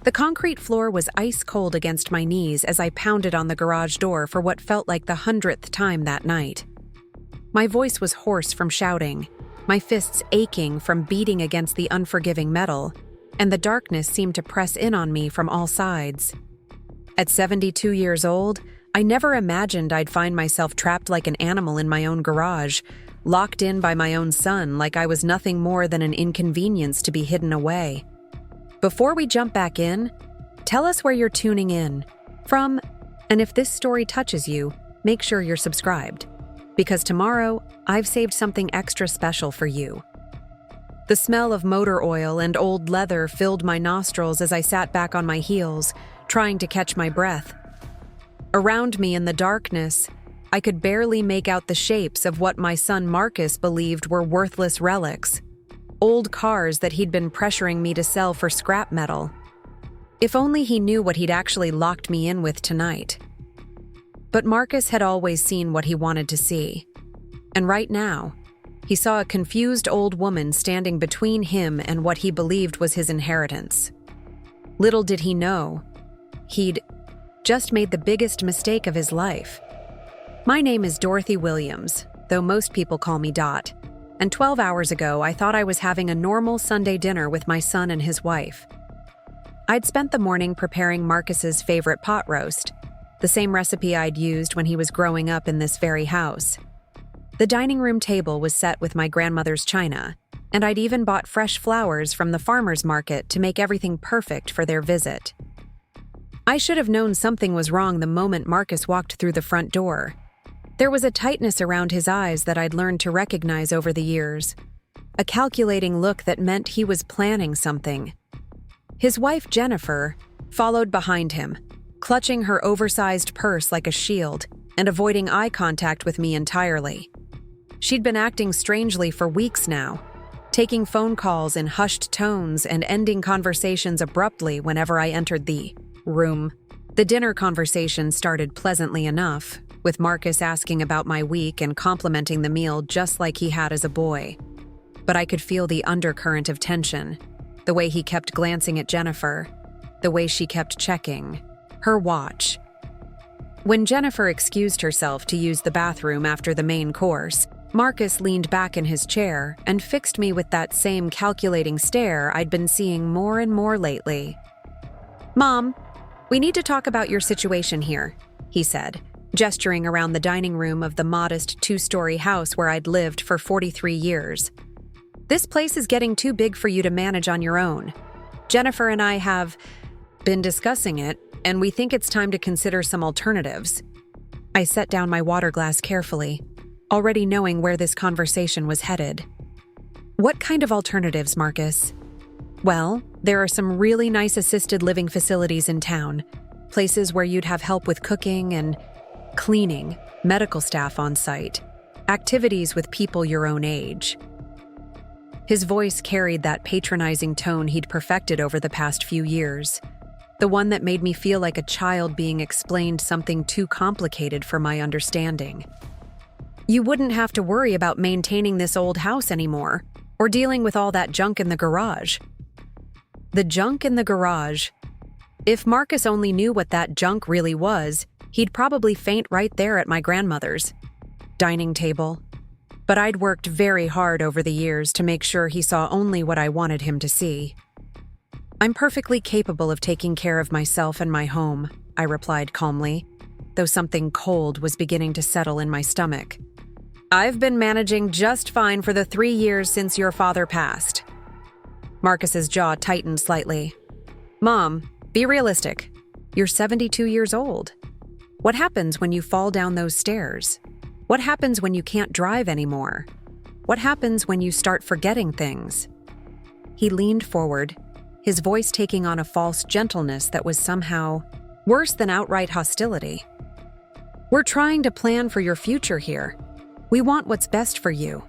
The concrete floor was ice cold against my knees as I pounded on the garage door for what felt like the 100th time that night. My voice was hoarse from shouting, my fists aching from beating against the unforgiving metal, and the darkness seemed to press in on me from all sides. At 72 years old, I never imagined I'd find myself trapped like an animal in my own garage, locked in by my own son like I was nothing more than an inconvenience to be hidden away. Before we jump back in, tell us where you're tuning in from, and if this story touches you, make sure you're subscribed, because tomorrow I've saved something extra special for you. The smell of motor oil and old leather filled my nostrils as I sat back on my heels, trying to catch my breath. Around me in the darkness, I could barely make out the shapes of what my son Marcus believed were worthless relics. Old cars that he'd been pressuring me to sell for scrap metal. If only he knew what he'd actually locked me in with tonight. But Marcus had always seen what he wanted to see. And right now, he saw a confused old woman standing between him and what he believed was his inheritance. Little did he know, he'd just made the biggest mistake of his life. My name is Dorothy Williams, though most people call me Dot. And 12 hours ago, I thought I was having a normal Sunday dinner with my son and his wife. I'd spent the morning preparing Marcus's favorite pot roast, the same recipe I'd used when he was growing up in this very house. The dining room table was set with my grandmother's china, and I'd even bought fresh flowers from the farmer's market to make everything perfect for their visit. I should have known something was wrong the moment Marcus walked through the front door. There was a tightness around his eyes that I'd learned to recognize over the years, a calculating look that meant he was planning something. His wife, Jennifer, followed behind him, clutching her oversized purse like a shield and avoiding eye contact with me entirely. She'd been acting strangely for weeks now, taking phone calls in hushed tones and ending conversations abruptly whenever I entered the room. The dinner conversation started pleasantly enough, with Marcus asking about my week and complimenting the meal just like he had as a boy. But I could feel the undercurrent of tension, the way he kept glancing at Jennifer, the way she kept checking her watch. When Jennifer excused herself to use the bathroom after the main course, Marcus leaned back in his chair and fixed me with that same calculating stare I'd been seeing more and more lately. "Mom, we need to talk about your situation here," he said, gesturing around the dining room of the modest 2-story house where I'd lived for 43 years. "This place is getting too big for you to manage on your own. Jennifer and I have been discussing it, and we think it's time to consider some alternatives." I set down my water glass carefully, already knowing where this conversation was headed. "What kind of alternatives, Marcus?" "Well, there are some really nice assisted living facilities in town, places where you'd have help with cooking and cleaning, medical staff on site, activities with people your own age." His voice carried that patronizing tone he'd perfected over the past few years, the one that made me feel like a child being explained something too complicated for my understanding. "You wouldn't have to worry about maintaining this old house anymore, or dealing with all that junk in the garage." The junk in the garage. If Marcus only knew what that junk really was, he'd probably faint right there at my grandmother's dining table. But I'd worked very hard over the years to make sure he saw only what I wanted him to see. "I'm perfectly capable of taking care of myself and my home," I replied calmly, though something cold was beginning to settle in my stomach. "I've been managing just fine for the 3 years since your father passed." Marcus's jaw tightened slightly. "Mom, be realistic. You're 72 years old. What happens when you fall down those stairs? What happens when you can't drive anymore? What happens when you start forgetting things?" He leaned forward, his voice taking on a false gentleness that was somehow worse than outright hostility. "We're trying to plan for your future here. We want what's best for you."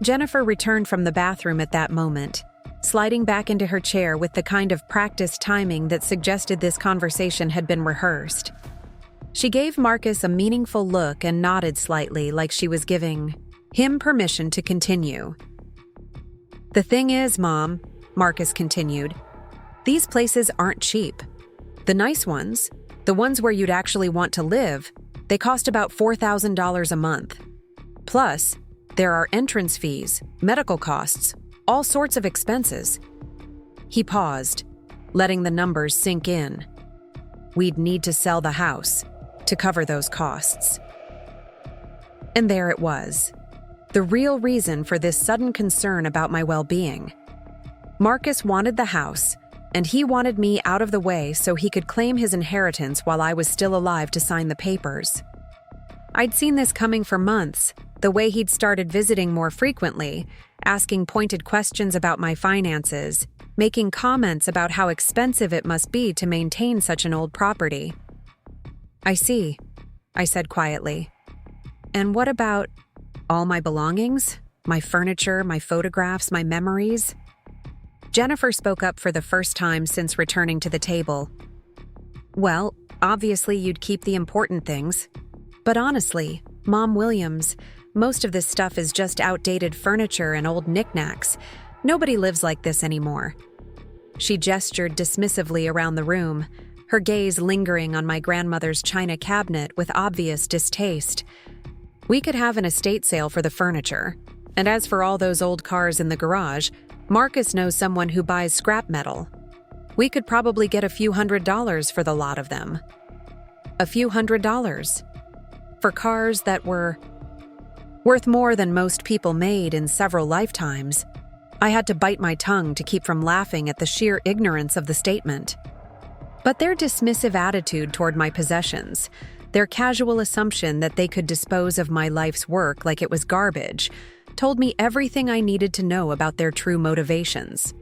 Jennifer returned from the bathroom at that moment, sliding back into her chair with the kind of practiced timing that suggested this conversation had been rehearsed. She gave Marcus a meaningful look and nodded slightly like she was giving him permission to continue. "The thing is, Mom," Marcus continued, These places aren't cheap. The nice ones, the ones where you'd actually want to live, they cost about $4,000 a month. Plus, there are entrance fees, medical costs, all sorts of expenses. He paused, letting the numbers sink in. We'd need to sell the house to cover those costs. And there it was, the real reason for this sudden concern about my well-being. Marcus wanted the house, and he wanted me out of the way so he could claim his inheritance while I was still alive to sign the papers. I'd seen this coming for months, the way he'd started visiting more frequently, asking pointed questions about my finances, making comments about how expensive it must be to maintain such an old property. "I see," I said quietly. "And what about all my belongings? My furniture, my photographs, my memories?" Jennifer spoke up for the first time since returning to the table. "Well, obviously you'd keep the important things. But honestly, Mom Williams, most of this stuff is just outdated furniture and old knickknacks. Nobody lives like this anymore." She gestured dismissively around the room, her gaze lingering on my grandmother's china cabinet with obvious distaste. "We could have an estate sale for the furniture. And as for all those old cars in the garage, Marcus knows someone who buys scrap metal. We could probably get a few $100s for the lot of them." A few $100s? For cars that were worth more than most people made in several lifetimes. I had to bite my tongue to keep from laughing at the sheer ignorance of the statement. But their dismissive attitude toward my possessions, their casual assumption that they could dispose of my life's work like it was garbage, told me everything I needed to know about their true motivations.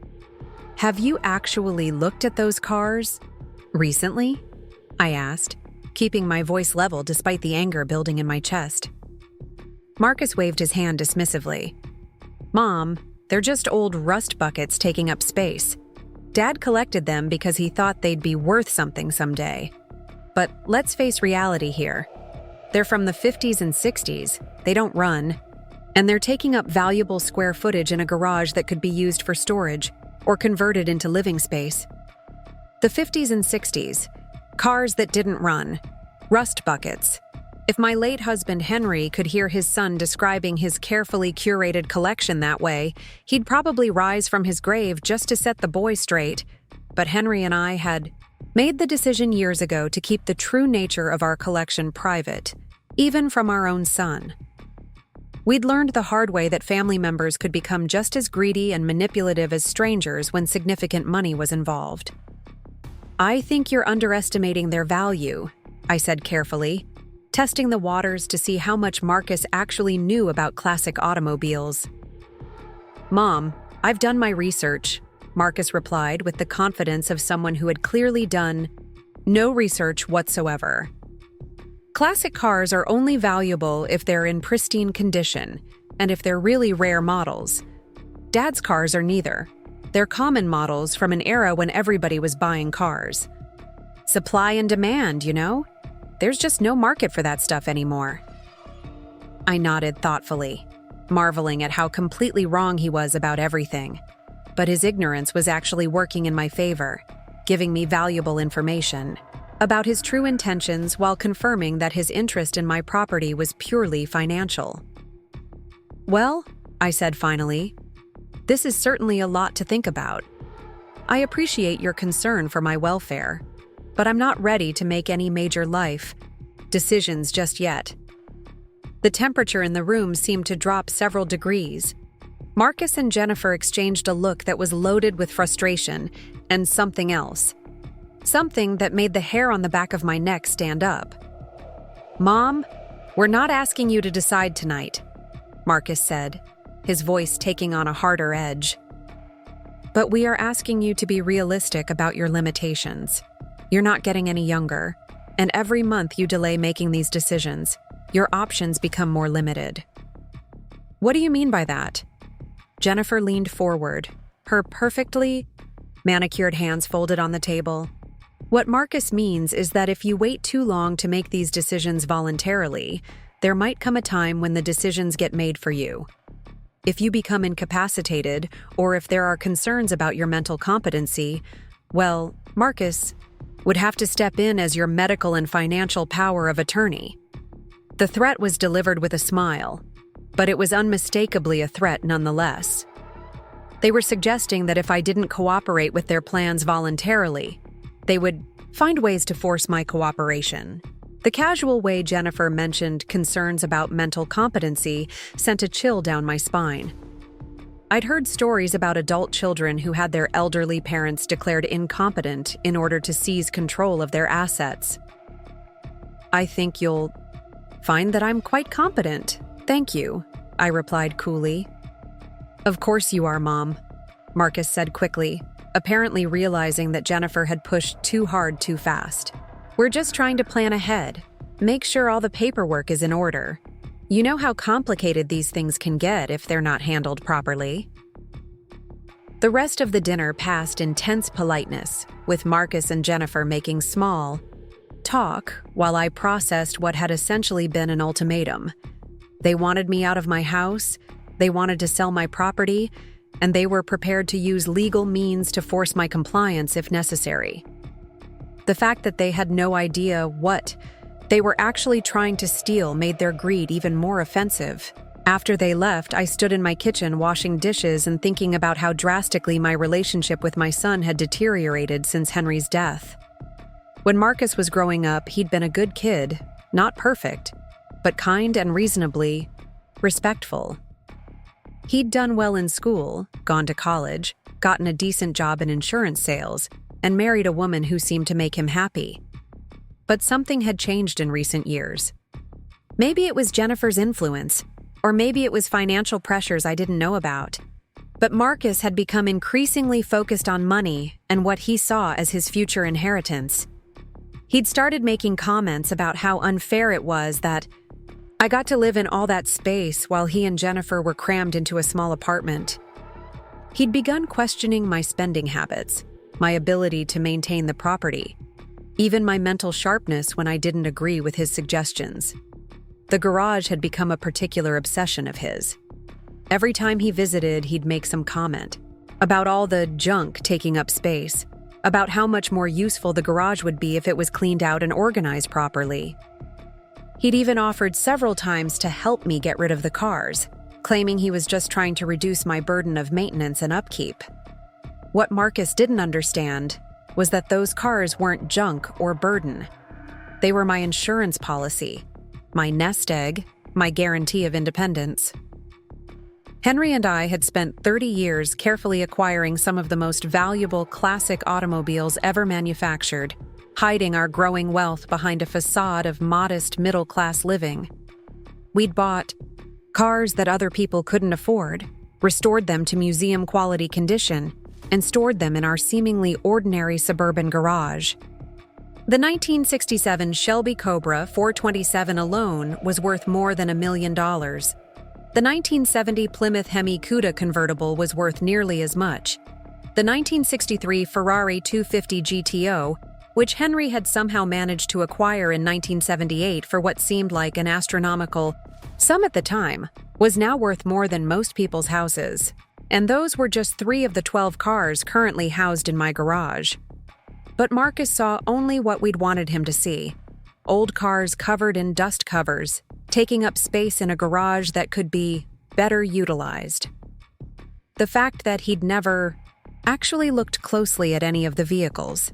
"Have you actually looked at those cars recently?" I asked, keeping my voice level despite the anger building in my chest. Marcus waved his hand dismissively. "Mom, they're just old rust buckets taking up space. Dad collected them because he thought they'd be worth something someday. But let's face reality here. They're from the 50s and 60s, they don't run, and they're taking up valuable square footage in a garage that could be used for storage or converted into living space. The 50s and 60s, cars that didn't run, rust buckets. If my late husband Henry could hear his son describing his carefully curated collection that way, he'd probably rise from his grave just to set the boy straight. But Henry and I had made the decision years ago to keep the true nature of our collection private, even from our own son. We'd learned the hard way that family members could become just as greedy and manipulative as strangers when significant money was involved. "I think you're underestimating their value," I said carefully, testing the waters to see how much Marcus actually knew about classic automobiles. "Mom, I've done my research," Marcus replied with the confidence of someone who had clearly done no research whatsoever. "Classic cars are only valuable if they're in pristine condition, and if they're really rare models. Dad's cars are neither. They're common models from an era when everybody was buying cars. Supply and demand, you know? There's just no market for that stuff anymore." I nodded thoughtfully, marveling at how completely wrong he was about everything. But his ignorance was actually working in my favor, giving me valuable information about his true intentions while confirming that his interest in my property was purely financial. "Well," I said finally, "this is certainly a lot to think about. I appreciate your concern for my welfare, but I'm not ready to make any major life decisions just yet." The temperature in the room seemed to drop several degrees. Marcus and Jennifer exchanged a look that was loaded with frustration and something else. Something that made the hair on the back of my neck stand up. "Mom, we're not asking you to decide tonight," Marcus said, his voice taking on a harder edge. "But we are asking you to be realistic about your limitations. You're not getting any younger, and every month you delay making these decisions, your options become more limited." "What do you mean by that?" Jennifer leaned forward, her perfectly manicured hands folded on the table. "What Marcus means is that if you wait too long to make these decisions voluntarily, there might come a time when the decisions get made for you. If you become incapacitated, or if there are concerns about your mental competency, Well, Marcus would have to step in as your medical and financial power of attorney. The threat was delivered with a smile, but it was unmistakably a threat nonetheless. They were suggesting that if I didn't cooperate with their plans voluntarily, they would find ways to force my cooperation. The casual way Jennifer mentioned concerns about mental competency sent a chill down my spine. I'd heard stories about adult children who had their elderly parents declared incompetent in order to seize control of their assets. I think you'll find that I'm quite competent. Thank you, I replied coolly. Of course you are, Mom, Marcus said quickly, apparently realizing that Jennifer had pushed too hard too fast. We're just trying to plan ahead. Make sure all the paperwork is in order. You know how complicated these things can get if they're not handled properly. The rest of the dinner passed in tense politeness, with Marcus and Jennifer making small talk while I processed what had essentially been an ultimatum. They wanted me out of my house, they wanted to sell my property, and they were prepared to use legal means to force my compliance if necessary. The fact that they had no idea what they were actually trying to steal made their greed even more offensive. After they left, I stood in my kitchen washing dishes and thinking about how drastically my relationship with my son had deteriorated since Henry's death. When Marcus was growing up, he'd been a good kid, not perfect, but kind and reasonably respectful. He'd done well in school, gone to college, gotten a decent job in insurance sales, and married a woman who seemed to make him happy. But something had changed in recent years. Maybe it was Jennifer's influence, or maybe it was financial pressures I didn't know about. But Marcus had become increasingly focused on money and what he saw as his future inheritance. He'd started making comments about how unfair it was that I got to live in all that space while he and Jennifer were crammed into a small apartment. He'd begun questioning my spending habits, my ability to maintain the property, even my mental sharpness when I didn't agree with his suggestions. The garage had become a particular obsession of his. Every time he visited, he'd make some comment about all the junk taking up space, about how much more useful the garage would be if it was cleaned out and organized properly. He'd even offered several times to help me get rid of the cars, claiming he was just trying to reduce my burden of maintenance and upkeep. What Marcus didn't understand was that those cars weren't junk or burden. They were my insurance policy, my nest egg, my guarantee of independence. Henry and I had spent 30 years carefully acquiring some of the most valuable classic automobiles ever manufactured, hiding our growing wealth behind a facade of modest middle-class living. We'd bought cars that other people couldn't afford, restored them to museum-quality condition, and stored them in our seemingly ordinary suburban garage. The 1967 Shelby Cobra 427 alone was worth more than $1 million. The 1970 Plymouth Hemi Cuda convertible was worth nearly as much. The 1963 Ferrari 250 GTO, which Henry had somehow managed to acquire in 1978 for what seemed like an astronomical sum at the time, was now worth more than most people's houses. And those were just 3 of the 12 cars currently housed in my garage. But Marcus saw only what we'd wanted him to see: old cars covered in dust covers, taking up space in a garage that could be better utilized. The fact that he'd never actually looked closely at any of the vehicles,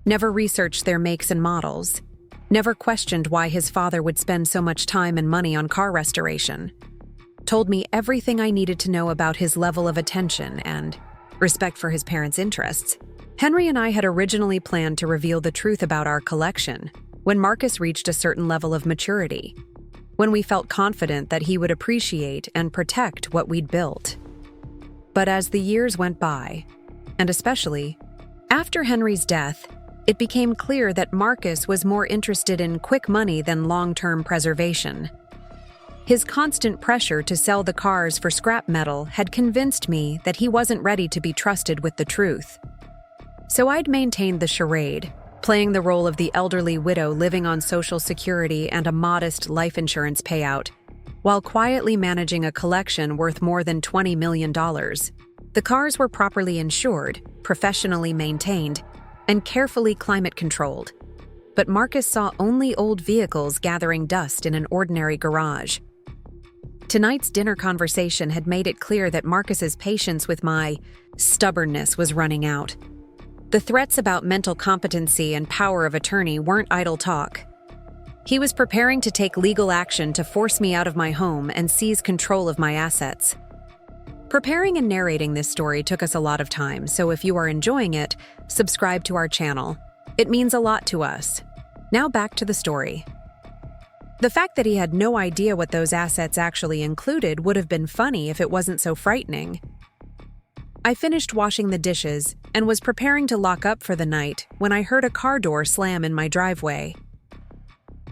never researched their makes and models, never questioned why his father would spend so much time and money on car restoration, told me everything I needed to know about his level of attention and respect for his parents' interests. Henry and I had originally planned to reveal the truth about our collection when Marcus reached a certain level of maturity, when we felt confident that he would appreciate and protect what we'd built. But as the years went by, and especially after Henry's death, it became clear that Marcus was more interested in quick money than long-term preservation. His constant pressure to sell the cars for scrap metal had convinced me that he wasn't ready to be trusted with the truth. So I'd maintained the charade, playing the role of the elderly widow living on Social Security and a modest life insurance payout, while quietly managing a collection worth more than $20 million. The cars were properly insured, professionally maintained, and carefully climate-controlled. But Marcus saw only old vehicles gathering dust in an ordinary garage. Tonight's dinner conversation had made it clear that Marcus's patience with my stubbornness was running out. The threats about mental competency and power of attorney weren't idle talk. He was preparing to take legal action to force me out of my home and seize control of my assets. Preparing and narrating this story took us a lot of time, so if you are enjoying it, subscribe to our channel. It means a lot to us. Now back to the story. The fact that he had no idea what those assets actually included would have been funny if it wasn't so frightening. I finished washing the dishes and was preparing to lock up for the night when I heard a car door slam in my driveway.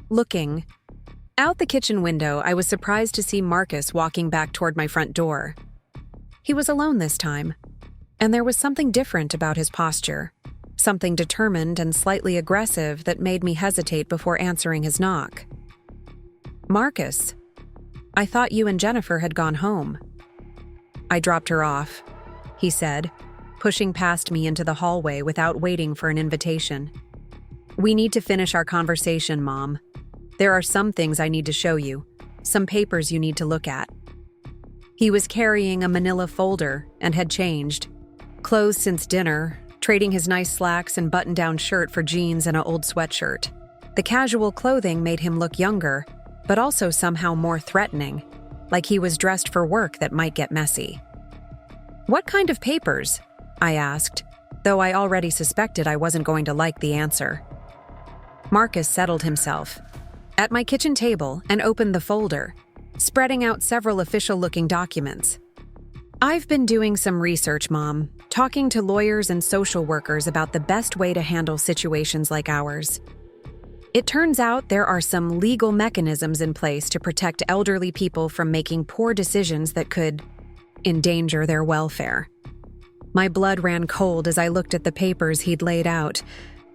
Looking out the kitchen window, I was surprised to see Marcus walking back toward my front door. He was alone this time, and there was something different about his posture, something determined and slightly aggressive that made me hesitate before answering his knock. "Marcus, I thought you and Jennifer had gone home." "I dropped her off," he said, pushing past me into the hallway without waiting for an invitation. "We need to finish our conversation, Mom. There are some things I need to show you, some papers you need to look at." He was carrying a manila folder and had changed. Clothes since dinner, trading his nice slacks and button-down shirt for jeans and an old sweatshirt. The casual clothing made him look younger, but also somehow more threatening, like he was dressed for work that might get messy. "What kind of papers?" I asked, though I already suspected I wasn't going to like the answer. Marcus settled himself at my kitchen table and opened the folder, spreading out several official-looking documents. "I've been doing some research, Mom, talking to lawyers and social workers about the best way to handle situations like ours. It turns out there are some legal mechanisms in place to protect elderly people from making poor decisions that could endanger their welfare." My blood ran cold as I looked at the papers he'd laid out.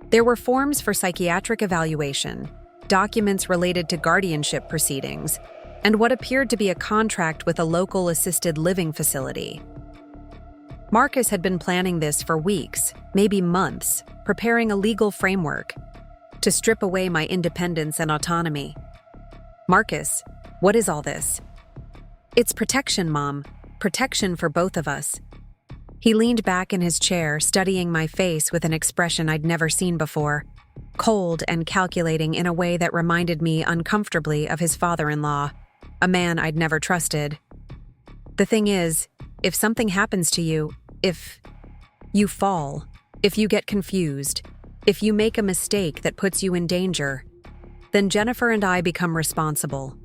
There were forms for psychiatric evaluation, documents related to guardianship proceedings, and what appeared to be a contract with a local assisted living facility. Marcus had been planning this for weeks, maybe months, preparing a legal framework to strip away my independence and autonomy. "Marcus, what is all this?" "It's protection, Mom. Protection for both of us." He leaned back in his chair, studying my face with an expression I'd never seen before, cold and calculating in a way that reminded me uncomfortably of his father-in-law, a man I'd never trusted. "The thing is, if something happens to you, if you fall, if you get confused, if you make a mistake that puts you in danger, then Jennifer and I become responsible,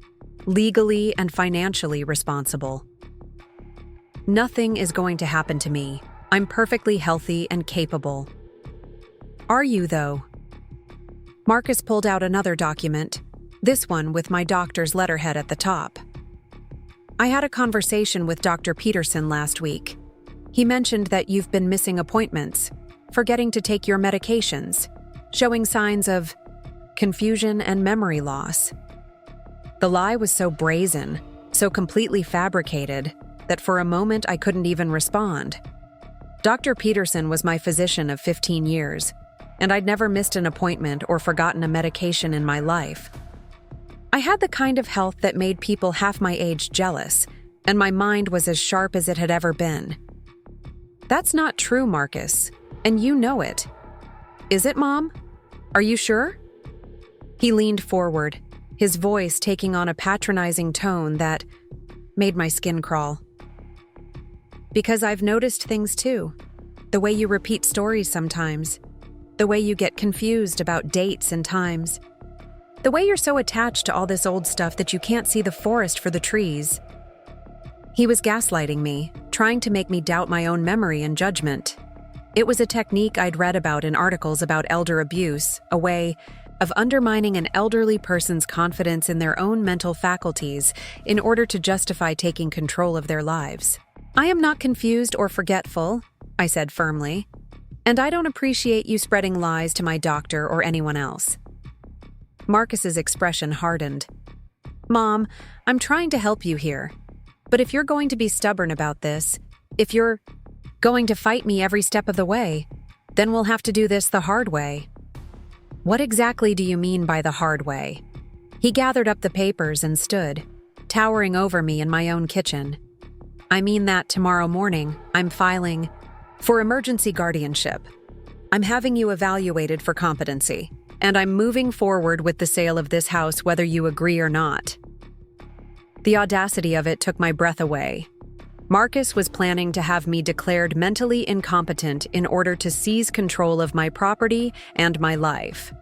legally and financially responsible. Nothing is going to happen to me. I'm perfectly healthy and capable." "Are you, though?" Marcus pulled out another document, this one with my doctor's letterhead at the top. "I had a conversation with Dr. Peterson last week. He mentioned that you've been missing appointments, forgetting to take your medications, showing signs of confusion and memory loss." The lie was so brazen, so completely fabricated, that for a moment I couldn't even respond. Dr. Peterson was my physician of 15 years, and I'd never missed an appointment or forgotten a medication in my life. I had the kind of health that made people half my age jealous, and my mind was as sharp as it had ever been. "That's not true, Marcus, and you know it. Is it, Mom? Are you sure?" He leaned forward, his voice taking on a patronizing tone that made my skin crawl. "Because I've noticed things too. The way you repeat stories sometimes. The way you get confused about dates and times. The way you're so attached to all this old stuff that you can't see the forest for the trees." He was gaslighting me, trying to make me doubt my own memory and judgment. It was a technique I'd read about in articles about elder abuse, a way of undermining an elderly person's confidence in their own mental faculties in order to justify taking control of their lives. "I am not confused or forgetful," I said firmly, "and I don't appreciate you spreading lies to my doctor or anyone else." Marcus's expression hardened. "Mom, I'm trying to help you here. But if you're going to be stubborn about this, if you're going to fight me every step of the way, Then we'll have to do this the hard way." "What exactly do you mean by the hard way?" He gathered up the papers and stood, towering over me in my own kitchen. "I mean that tomorrow morning, I'm filing for emergency guardianship. I'm having you evaluated for competency, and I'm moving forward with the sale of this house whether you agree or not." The audacity of it took my breath away. Marcus was planning to have me declared mentally incompetent in order to seize control of my property and my life.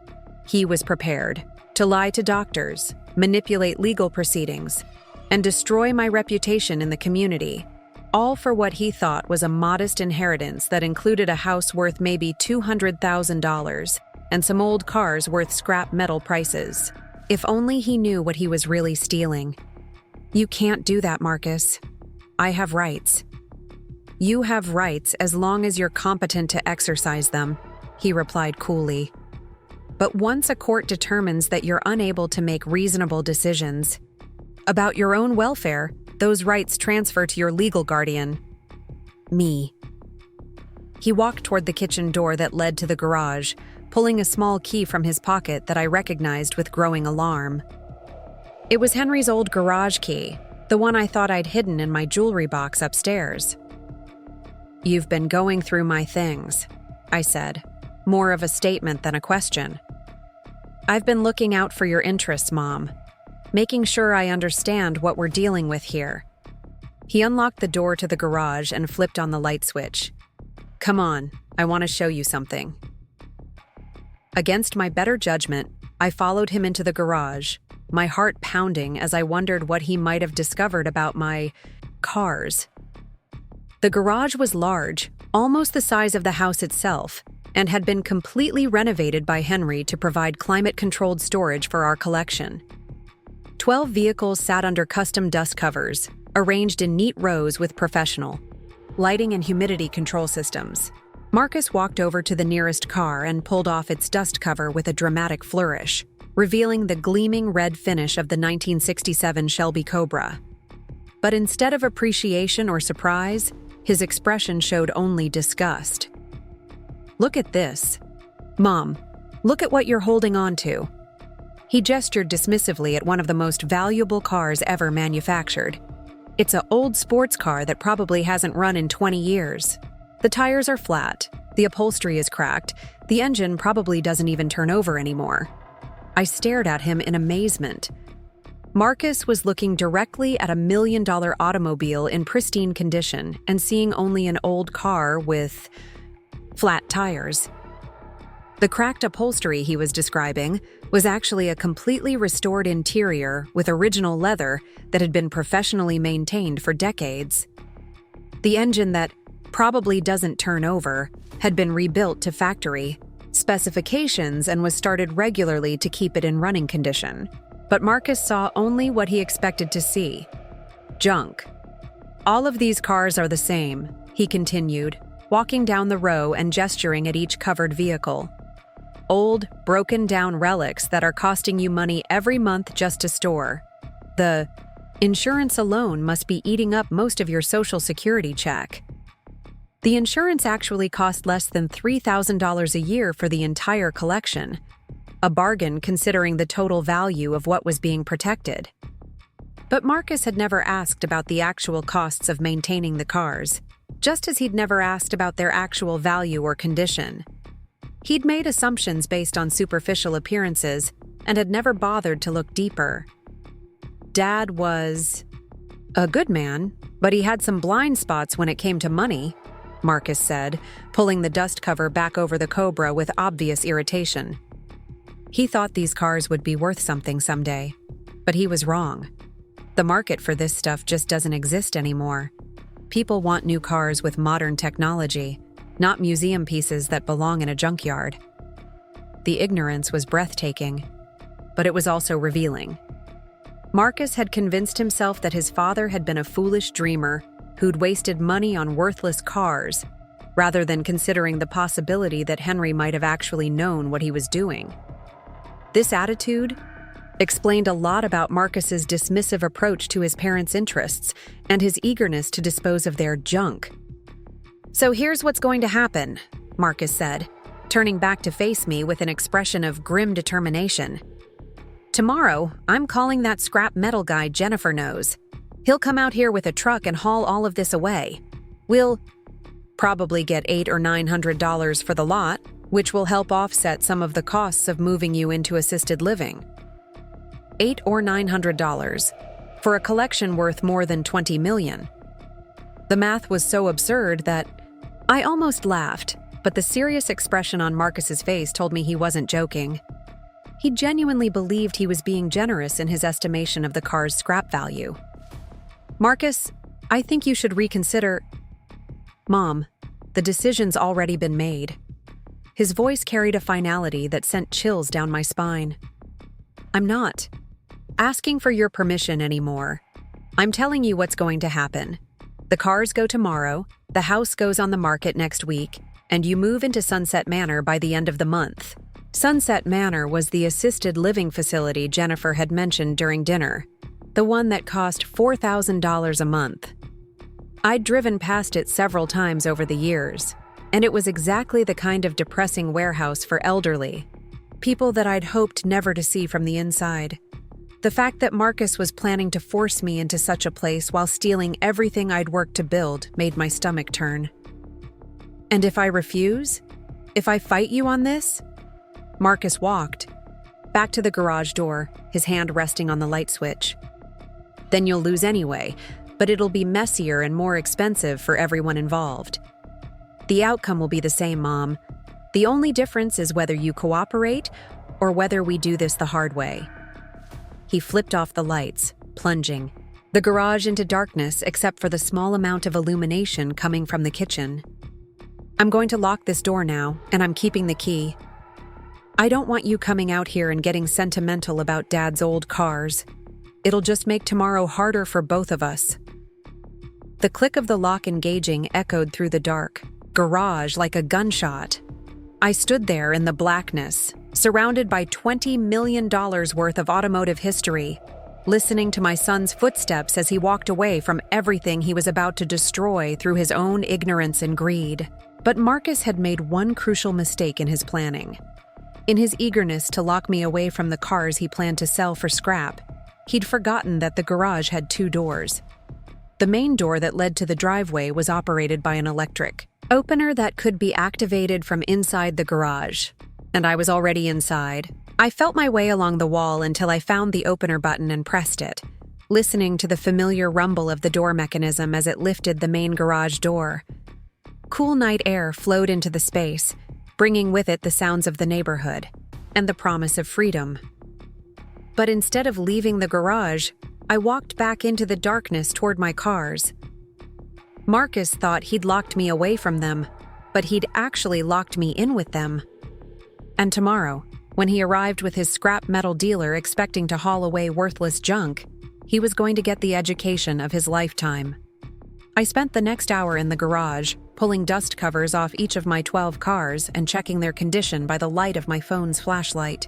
He was prepared to lie to doctors, manipulate legal proceedings, and destroy my reputation in the community, all for what he thought was a modest inheritance that included a house worth maybe $200,000 and some old cars worth scrap metal prices. If only he knew what he was really stealing. "You can't do that, Marcus. I have rights." "You have rights as long as you're competent to exercise them," he replied coolly. "But once a court determines that you're unable to make reasonable decisions about your own welfare, those rights transfer to your legal guardian." "Me." He walked toward the kitchen door that led to the garage, pulling a small key from his pocket that I recognized with growing alarm. It was Henry's old garage key, the one I thought I'd hidden in my jewelry box upstairs. "You've been going through my things," I said, more of a statement than a question. "I've been looking out for your interests, Mom, making sure I understand what we're dealing with here." He unlocked the door to the garage and flipped on the light switch. "Come on, I want to show you something." Against my better judgment, I followed him into the garage, my heart pounding as I wondered what he might have discovered about my cars. The garage was large, almost the size of the house itself, and had been completely renovated by Henry to provide climate-controlled storage for our collection. 12 vehicles sat under custom dust covers, arranged in neat rows with professional lighting and humidity control systems. Marcus walked over to the nearest car and pulled off its dust cover with a dramatic flourish, revealing the gleaming red finish of the 1967 Shelby Cobra. But instead of appreciation or surprise, his expression showed only disgust. "Look at this. Mom, look at what you're holding on to." He gestured dismissively at one of the most valuable cars ever manufactured. "It's an old sports car that probably hasn't run in 20 years. The tires are flat, the upholstery is cracked, the engine probably doesn't even turn over anymore." I stared at him in amazement. Marcus was looking directly at a $1 million automobile in pristine condition and seeing only an old car with flat tires. The cracked upholstery he was describing was actually a completely restored interior with original leather that had been professionally maintained for decades. The engine that probably doesn't turn over had been rebuilt to factory specifications and was started regularly to keep it in running condition. But Marcus saw only what he expected to see: junk. "All of these cars are the same," he continued, walking down the row and gesturing at each covered vehicle. "Old, broken-down relics that are costing you money every month just to store. The insurance alone must be eating up most of your Social Security check." The insurance actually cost less than $3,000 a year for the entire collection, a bargain considering the total value of what was being protected. But Marcus had never asked about the actual costs of maintaining the cars, just as he'd never asked about their actual value or condition. He'd made assumptions based on superficial appearances and had never bothered to look deeper. Dad was a good man, but he had some blind spots when it came to money, Marcus said, pulling the dust cover back over the Cobra with obvious irritation. He thought these cars would be worth something someday, but he was wrong. The market for this stuff just doesn't exist anymore. People want new cars with modern technology, not museum pieces that belong in a junkyard. The ignorance was breathtaking, but it was also revealing. Marcus had convinced himself that his father had been a foolish dreamer who'd wasted money on worthless cars, rather than considering the possibility that Henry might have actually known what he was doing. This attitude explained a lot about Marcus's dismissive approach to his parents' interests and his eagerness to dispose of their junk. "So here's what's going to happen. Marcus said, turning back to face me with an expression of grim determination. "Tomorrow, I'm calling that scrap metal guy Jennifer knows. He'll come out here with a truck and haul all of this away. We'll probably get $800 or $900 for the lot, which will help offset some of the costs of moving you into assisted living." $800 or $900 for a collection worth more than $20 million. The math was so absurd that I almost laughed, but the serious expression on Marcus's face told me he wasn't joking. He genuinely believed he was being generous in his estimation of the car's scrap value. "Marcus, I think you should reconsider—" "Mom, the decision's already been made." His voice carried a finality that sent chills down my spine. "I'm not asking for your permission anymore. I'm telling you what's going to happen. The cars go tomorrow, the house goes on the market next week, and you move into Sunset Manor by the end of the month." Sunset Manor was the assisted living facility Jennifer had mentioned during dinner, the one that cost $4,000 a month. I'd driven past it several times over the years, and it was exactly the kind of depressing warehouse for elderly, people that I'd hoped never to see from the inside. The fact that Marcus was planning to force me into such a place while stealing everything I'd worked to build made my stomach turn. "And if I refuse? If I fight you on this?" Marcus walked back to the garage door, his hand resting on the light switch. "Then you'll lose anyway, but it'll be messier and more expensive for everyone involved. The outcome will be the same, Mom. The only difference is whether you cooperate or whether we do this the hard way." He flipped off the lights, plunging the garage into darkness except for the small amount of illumination coming from the kitchen. "I'm going to lock this door now, and I'm keeping the key. I don't want you coming out here and getting sentimental about Dad's old cars. It'll just make tomorrow harder for both of us." The click of the lock engaging echoed through the dark garage like a gunshot. I stood there in the blackness, surrounded by $20 million worth of automotive history, listening to my son's footsteps as he walked away from everything he was about to destroy through his own ignorance and greed. But Marcus had made one crucial mistake in his planning. In his eagerness to lock me away from the cars he planned to sell for scrap, he'd forgotten that the garage had two doors. The main door that led to the driveway was operated by an electric opener that could be activated from inside the garage, and I was already inside. I felt my way along the wall until I found the opener button and pressed it, listening to the familiar rumble of the door mechanism as it lifted the main garage door. Cool night air flowed into the space, bringing with it the sounds of the neighborhood and the promise of freedom. But instead of leaving the garage, I walked back into the darkness toward my cars. Marcus thought he'd locked me away from them, but he'd actually locked me in with them. And tomorrow, when he arrived with his scrap metal dealer expecting to haul away worthless junk, he was going to get the education of his lifetime. I spent the next hour in the garage, pulling dust covers off each of my 12 cars and checking their condition by the light of my phone's flashlight.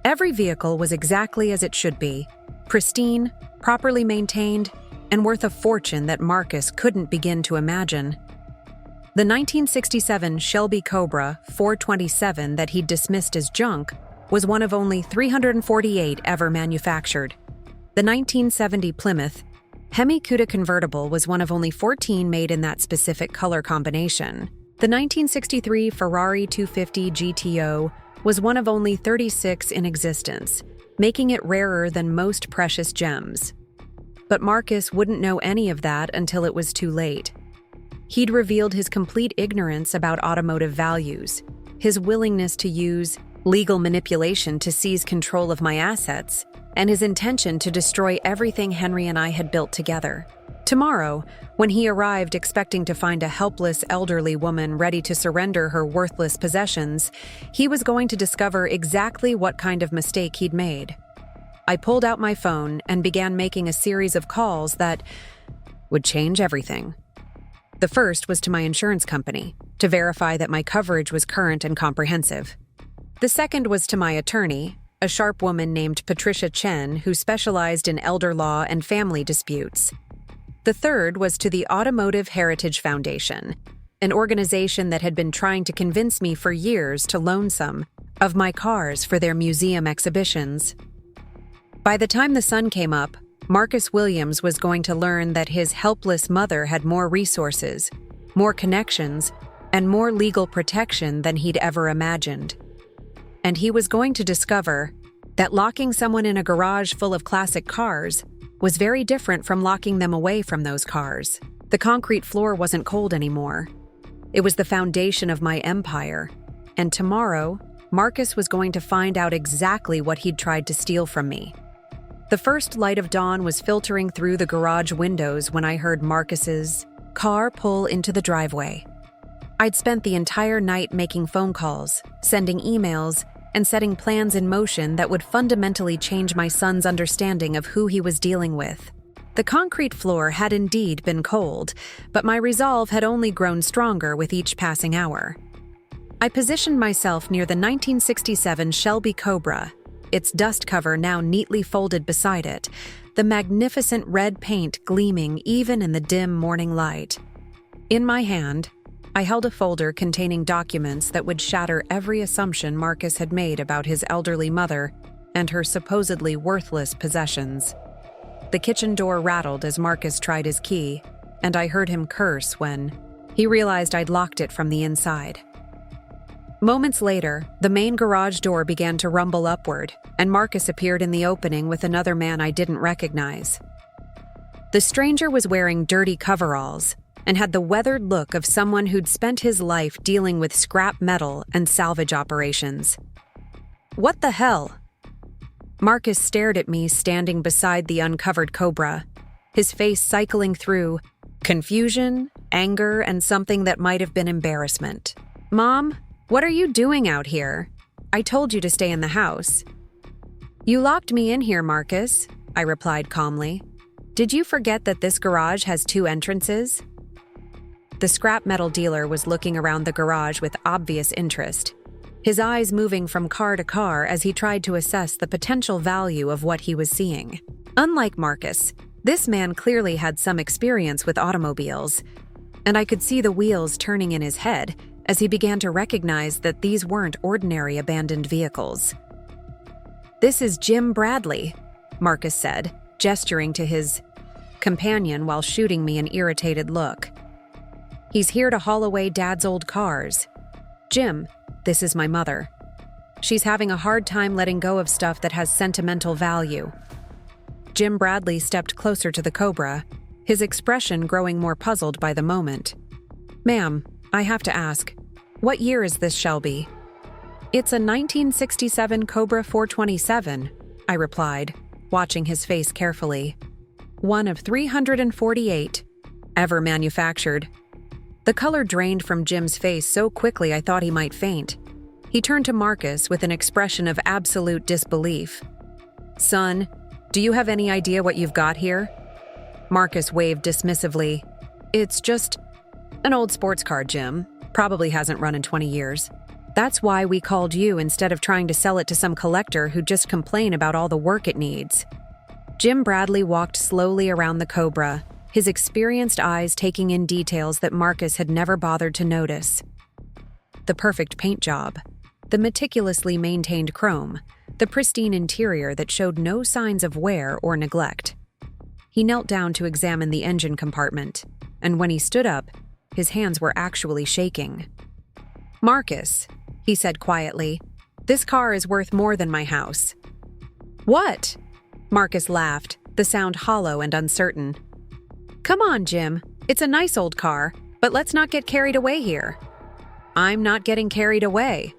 Every vehicle was exactly as it should be, pristine, properly maintained, and worth a fortune that Marcus couldn't begin to imagine. The 1967 Shelby Cobra 427 that he'd dismissed as junk was one of only 348 ever manufactured. The 1970 Plymouth Hemi Cuda convertible was one of only 14 made in that specific color combination. The 1963 Ferrari 250 GTO was one of only 36 in existence, making it rarer than most precious gems. But Marcus wouldn't know any of that until it was too late. He'd revealed his complete ignorance about automotive values, his willingness to use legal manipulation to seize control of my assets, and his intention to destroy everything Henry and I had built together. Tomorrow, when he arrived expecting to find a helpless elderly woman ready to surrender her worthless possessions, he was going to discover exactly what kind of mistake he'd made. I pulled out my phone and began making a series of calls that would change everything. The first was to my insurance company, to verify that my coverage was current and comprehensive. The second was to my attorney, a sharp woman named Patricia Chen who specialized in elder law and family disputes. The third was to the Automotive Heritage Foundation, an organization that had been trying to convince me for years to loan some of my cars for their museum exhibitions. By the time the sun came up, Marcus Williams was going to learn that his helpless mother had more resources, more connections, and more legal protection than he'd ever imagined. And he was going to discover that locking someone in a garage full of classic cars was very different from locking them away from those cars. The concrete floor wasn't cold anymore. It was the foundation of my empire, and tomorrow, Marcus was going to find out exactly what he'd tried to steal from me. The first light of dawn was filtering through the garage windows when I heard Marcus's car pull into the driveway. I'd spent the entire night making phone calls, sending emails, and setting plans in motion that would fundamentally change my son's understanding of who he was dealing with. The concrete floor had indeed been cold, but my resolve had only grown stronger with each passing hour. I positioned myself near the 1967 Shelby Cobra, its dust cover now neatly folded beside it, the magnificent red paint gleaming even in the dim morning light. In my hand, I held a folder containing documents that would shatter every assumption Marcus had made about his elderly mother and her supposedly worthless possessions. The kitchen door rattled as Marcus tried his key, and I heard him curse when he realized I'd locked it from the inside. Moments later, the main garage door began to rumble upward, and Marcus appeared in the opening with another man I didn't recognize. The stranger was wearing dirty coveralls and had the weathered look of someone who'd spent his life dealing with scrap metal and salvage operations. "What the hell?" Marcus stared at me standing beside the uncovered Cobra, his face cycling through confusion, anger, and something that might have been embarrassment. "Mom, what are you doing out here? I told you to stay in the house." "You locked me in here, Marcus," I replied calmly. "Did you forget that this garage has 2 entrances?" The scrap metal dealer was looking around the garage with obvious interest, his eyes moving from car to car as he tried to assess the potential value of what he was seeing. Unlike Marcus, this man clearly had some experience with automobiles, and I could see the wheels turning in his head as he began to recognize that these weren't ordinary abandoned vehicles. "This is Jim Bradley," Marcus said, gesturing to his companion while shooting me an irritated look. "He's here to haul away Dad's old cars. Jim, this is my mother. She's having a hard time letting go of stuff that has sentimental value." Jim Bradley stepped closer to the Cobra, his expression growing more puzzled by the moment. "Ma'am, I have to ask, what year is this Shelby?" "It's a 1967 Cobra 427, I replied, watching his face carefully. "One of 348, ever manufactured." The color drained from Jim's face so quickly I thought he might faint. He turned to Marcus with an expression of absolute disbelief. "Son, do you have any idea what you've got here?" Marcus waved dismissively. "It's just an old sports car, Jim. Probably hasn't run in 20 years. That's why we called you instead of trying to sell it to some collector who'd just complain about all the work it needs." Jim Bradley walked slowly around the Cobra, his experienced eyes taking in details that Marcus had never bothered to notice. The perfect paint job, the meticulously maintained chrome, the pristine interior that showed no signs of wear or neglect. He knelt down to examine the engine compartment, and when he stood up, his hands were actually shaking. "Marcus," he said quietly, "this car is worth more than my house." "What?" Marcus laughed, the sound hollow and uncertain. "Come on, Jim. It's a nice old car, but let's not get carried away here." "I'm not getting carried away."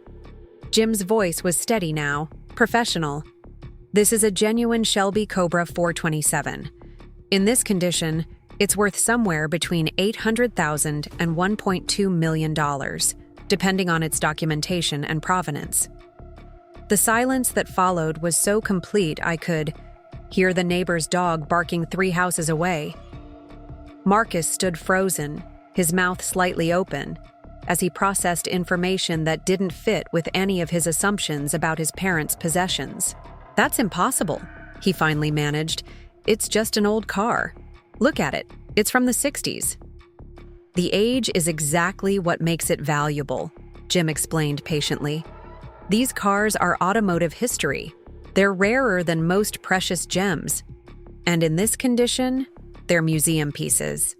Jim's voice was steady now, professional. "This is a genuine Shelby Cobra 427. In this condition, it's worth somewhere between $800,000 and $1.2 million, depending on its documentation and provenance." The silence that followed was so complete I could hear the neighbor's dog barking 3 houses away. Marcus stood frozen, his mouth slightly open, as he processed information that didn't fit with any of his assumptions about his parents' possessions. "That's impossible," he finally managed. "It's just an old car. Look at it. It's from the 60s. The age is exactly what makes it valuable, Jim explained patiently. These cars are automotive history. They're rarer than most precious gems. And in this condition, they're museum pieces.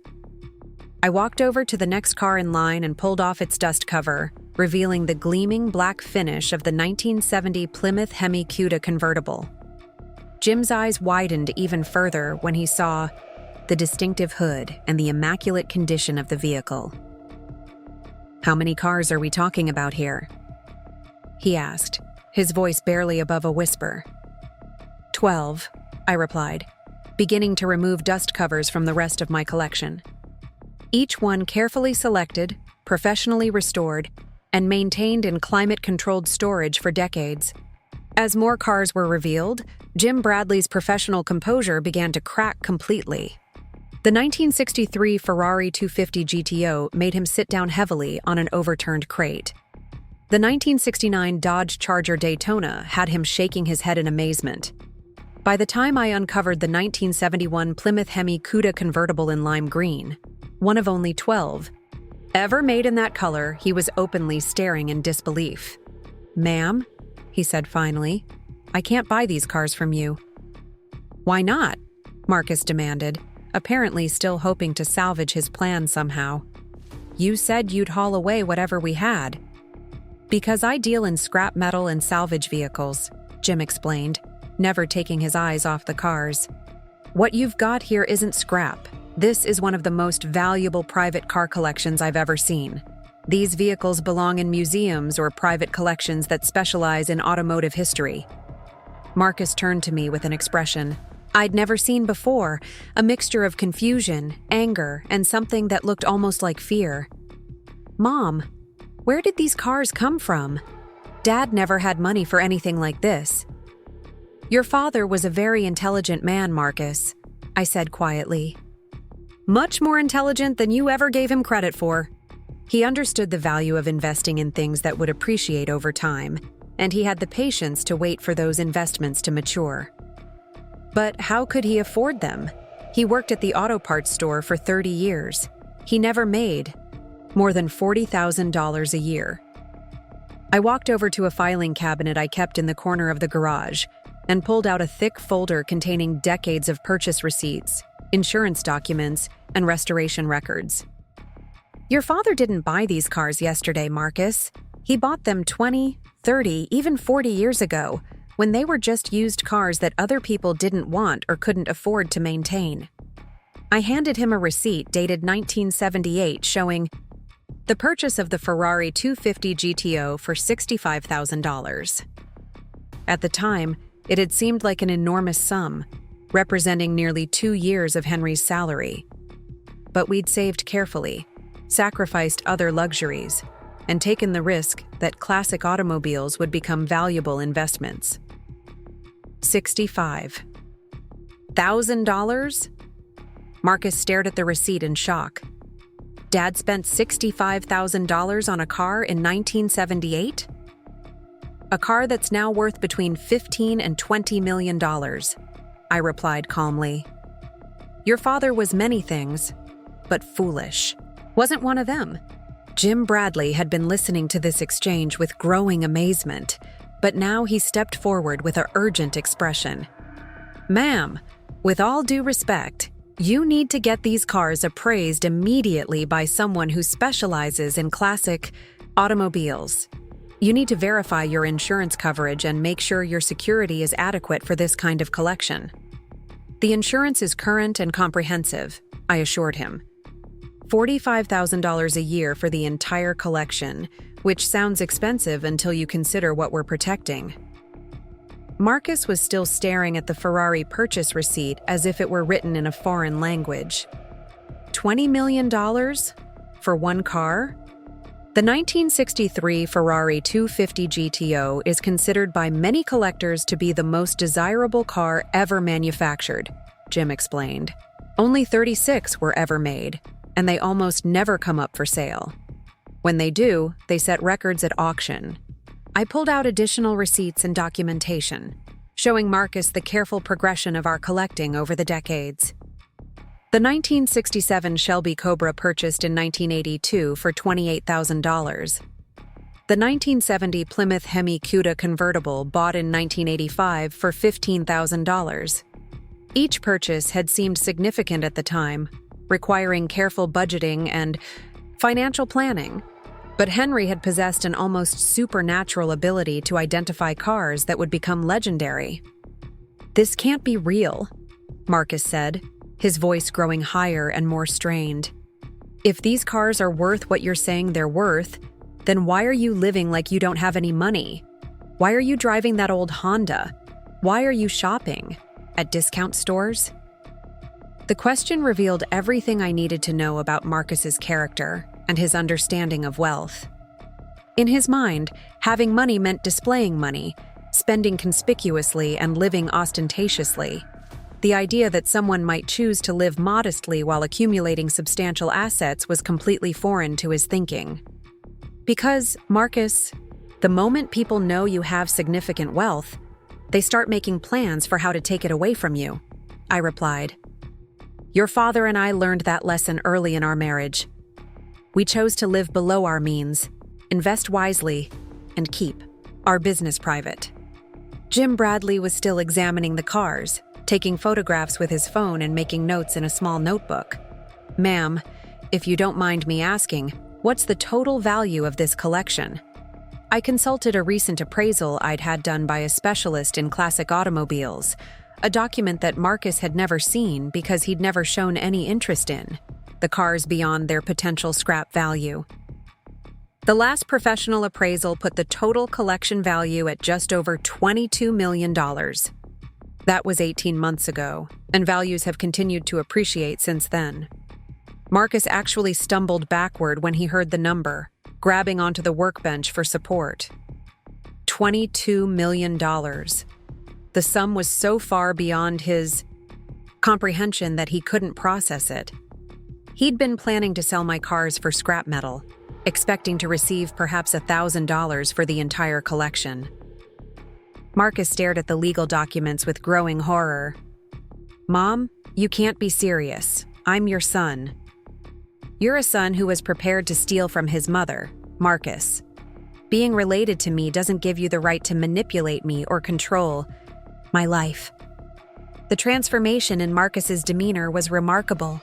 I walked over to the next car in line and pulled off its dust cover, revealing the gleaming black finish of the 1970 Plymouth Hemi Cuda convertible. Jim's eyes widened even further when he saw the distinctive hood and the immaculate condition of the vehicle. "How many cars are we talking about here?" he asked, his voice barely above a whisper. 12, I replied, beginning to remove dust covers from the rest of my collection. Each one carefully selected, professionally restored, and maintained in climate-controlled storage for decades. As more cars were revealed, Jim Bradley's professional composure began to crack completely. The 1963 Ferrari 250 GTO made him sit down heavily on an overturned crate. The 1969 Dodge Charger Daytona had him shaking his head in amazement. By the time I uncovered the 1971 Plymouth Hemi Cuda convertible in lime green, one of only 12 ever made in that color, he was openly staring in disbelief. "Ma'am," he said finally, "I can't buy these cars from you." "Why not?" Marcus demanded, apparently still hoping to salvage his plan somehow. "You said you'd haul away whatever we had." "Because I deal in scrap metal and salvage vehicles," Jim explained, never taking his eyes off the cars. "What you've got here isn't scrap. This is one of the most valuable private car collections I've ever seen. These vehicles belong in museums or private collections that specialize in automotive history." Marcus turned to me with an expression I'd never seen before, a mixture of confusion, anger, and something that looked almost like fear. "Mom, where did these cars come from? Dad never had money for anything like this." "Your father was a very intelligent man, Marcus," I said quietly. "Much more intelligent than you ever gave him credit for." He understood the value of investing in things that would appreciate over time, and he had the patience to wait for those investments to mature. But how could he afford them? He worked at the auto parts store for 30 years. He never made more than $40,000 a year. I walked over to a filing cabinet I kept in the corner of the garage and pulled out a thick folder containing decades of purchase receipts, insurance documents, and restoration records. "Your father didn't buy these cars yesterday, Marcus. He bought them 20, 30, even 40 years ago, when they were just used cars that other people didn't want or couldn't afford to maintain." I handed him a receipt dated 1978 showing the purchase of the Ferrari 250 GTO for $65,000. At the time, it had seemed like an enormous sum, representing nearly 2 years of Henry's salary. But we'd saved carefully, sacrificed other luxuries, and taken the risk that classic automobiles would become valuable investments. $65,000? Marcus stared at the receipt in shock. Dad spent $65,000 on a car in 1978? "A car that's now worth between $15 and $20 million, I replied calmly. "Your father was many things, but foolish wasn't one of them." Jim Bradley had been listening to this exchange with growing amazement, but now he stepped forward with an urgent expression. "Ma'am, with all due respect, you need to get these cars appraised immediately by someone who specializes in classic automobiles. You need to verify your insurance coverage and make sure your security is adequate for this kind of collection." "The insurance is current and comprehensive," I assured him. $45,000 a year for the entire collection, which sounds expensive until you consider what we're protecting. Marcus was still staring at the Ferrari purchase receipt as if it were written in a foreign language. $20 million? For one car? The 1963 Ferrari 250 GTO is considered by many collectors to be the most desirable car ever manufactured, Jim explained. Only 36 were ever made, and they almost never come up for sale. When they do, they set records at auction. I pulled out additional receipts and documentation, showing Marcus the careful progression of our collecting over the decades. The 1967 Shelby Cobra purchased in 1982 for $28,000. The 1970 Plymouth Hemi Cuda convertible bought in 1985 for $15,000. Each purchase had seemed significant at the time, requiring careful budgeting and financial planning. But Henry had possessed an almost supernatural ability to identify cars that would become legendary. "This can't be real," Marcus said, his voice growing higher and more strained. "If these cars are worth what you're saying they're worth, then why are you living like you don't have any money? Why are you driving that old Honda? Why are you shopping at discount stores?" The question revealed everything I needed to know about Marcus's character and his understanding of wealth. In his mind, having money meant displaying money, spending conspicuously and living ostentatiously. The idea that someone might choose to live modestly while accumulating substantial assets was completely foreign to his thinking. Because, Marcus, the moment people know you have significant wealth, they start making plans for how to take it away from you, I replied. Your father and I learned that lesson early in our marriage. We chose to live below our means, invest wisely, and keep our business private. Jim Bradley was still examining the cars, taking photographs with his phone and making notes in a small notebook. "Ma'am, if you don't mind me asking, what's the total value of this collection?" I consulted a recent appraisal I'd had done by a specialist in classic automobiles, a document that Marcus had never seen because he'd never shown any interest in the cars beyond their potential scrap value. The last professional appraisal put the total collection value at just over $22 million. That was 18 months ago, and values have continued to appreciate since then. Marcus actually stumbled backward when he heard the number, grabbing onto the workbench for support. $22 million. The sum was so far beyond his comprehension that he couldn't process it. He'd been planning to sell my cars for scrap metal, expecting to receive perhaps $1,000 for the entire collection. Marcus stared at the legal documents with growing horror. "Mom, you can't be serious. I'm your son." "You're a son who was prepared to steal from his mother, Marcus. Being related to me doesn't give you the right to manipulate me or control my life." The transformation in Marcus's demeanor was remarkable.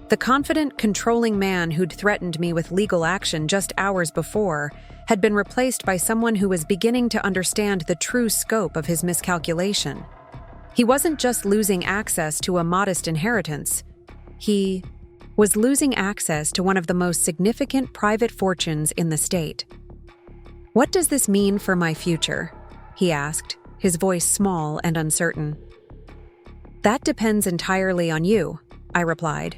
The confident, controlling man who'd threatened me with legal action just hours before had been replaced by someone who was beginning to understand the true scope of his miscalculation. He wasn't just losing access to a modest inheritance. He was losing access to one of the most significant private fortunes in the state. "What does this mean for my future?" he asked, his voice small and uncertain. "That depends entirely on you," I replied.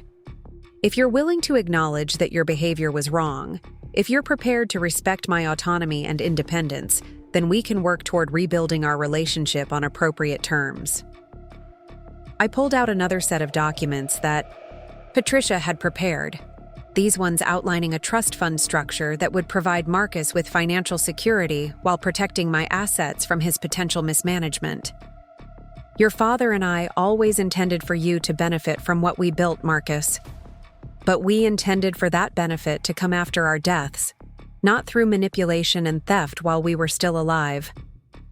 "If you're willing to acknowledge that your behavior was wrong, if you're prepared to respect my autonomy and independence, then we can work toward rebuilding our relationship on appropriate terms." I pulled out another set of documents that Patricia had prepared, these ones outlining a trust fund structure that would provide Marcus with financial security while protecting my assets from his potential mismanagement. "Your father and I always intended for you to benefit from what we built, Marcus. But we intended for that benefit to come after our deaths, not through manipulation and theft while we were still alive.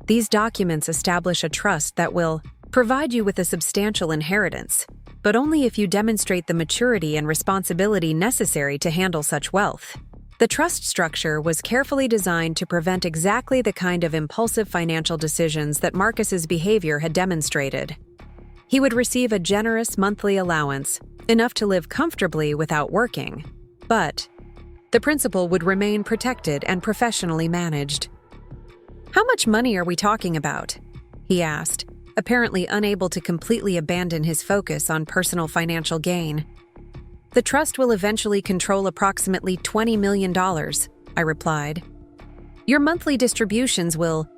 These documents establish a trust that will provide you with a substantial inheritance, but only if you demonstrate the maturity and responsibility necessary to handle such wealth." The trust structure was carefully designed to prevent exactly the kind of impulsive financial decisions that Marcus's behavior had demonstrated. He would receive a generous monthly allowance, enough to live comfortably without working, but the principal would remain protected and professionally managed. "How much money are we talking about?" he asked, apparently unable to completely abandon his focus on personal financial gain. "The trust will eventually control approximately $20 million, I replied. "Your monthly distributions will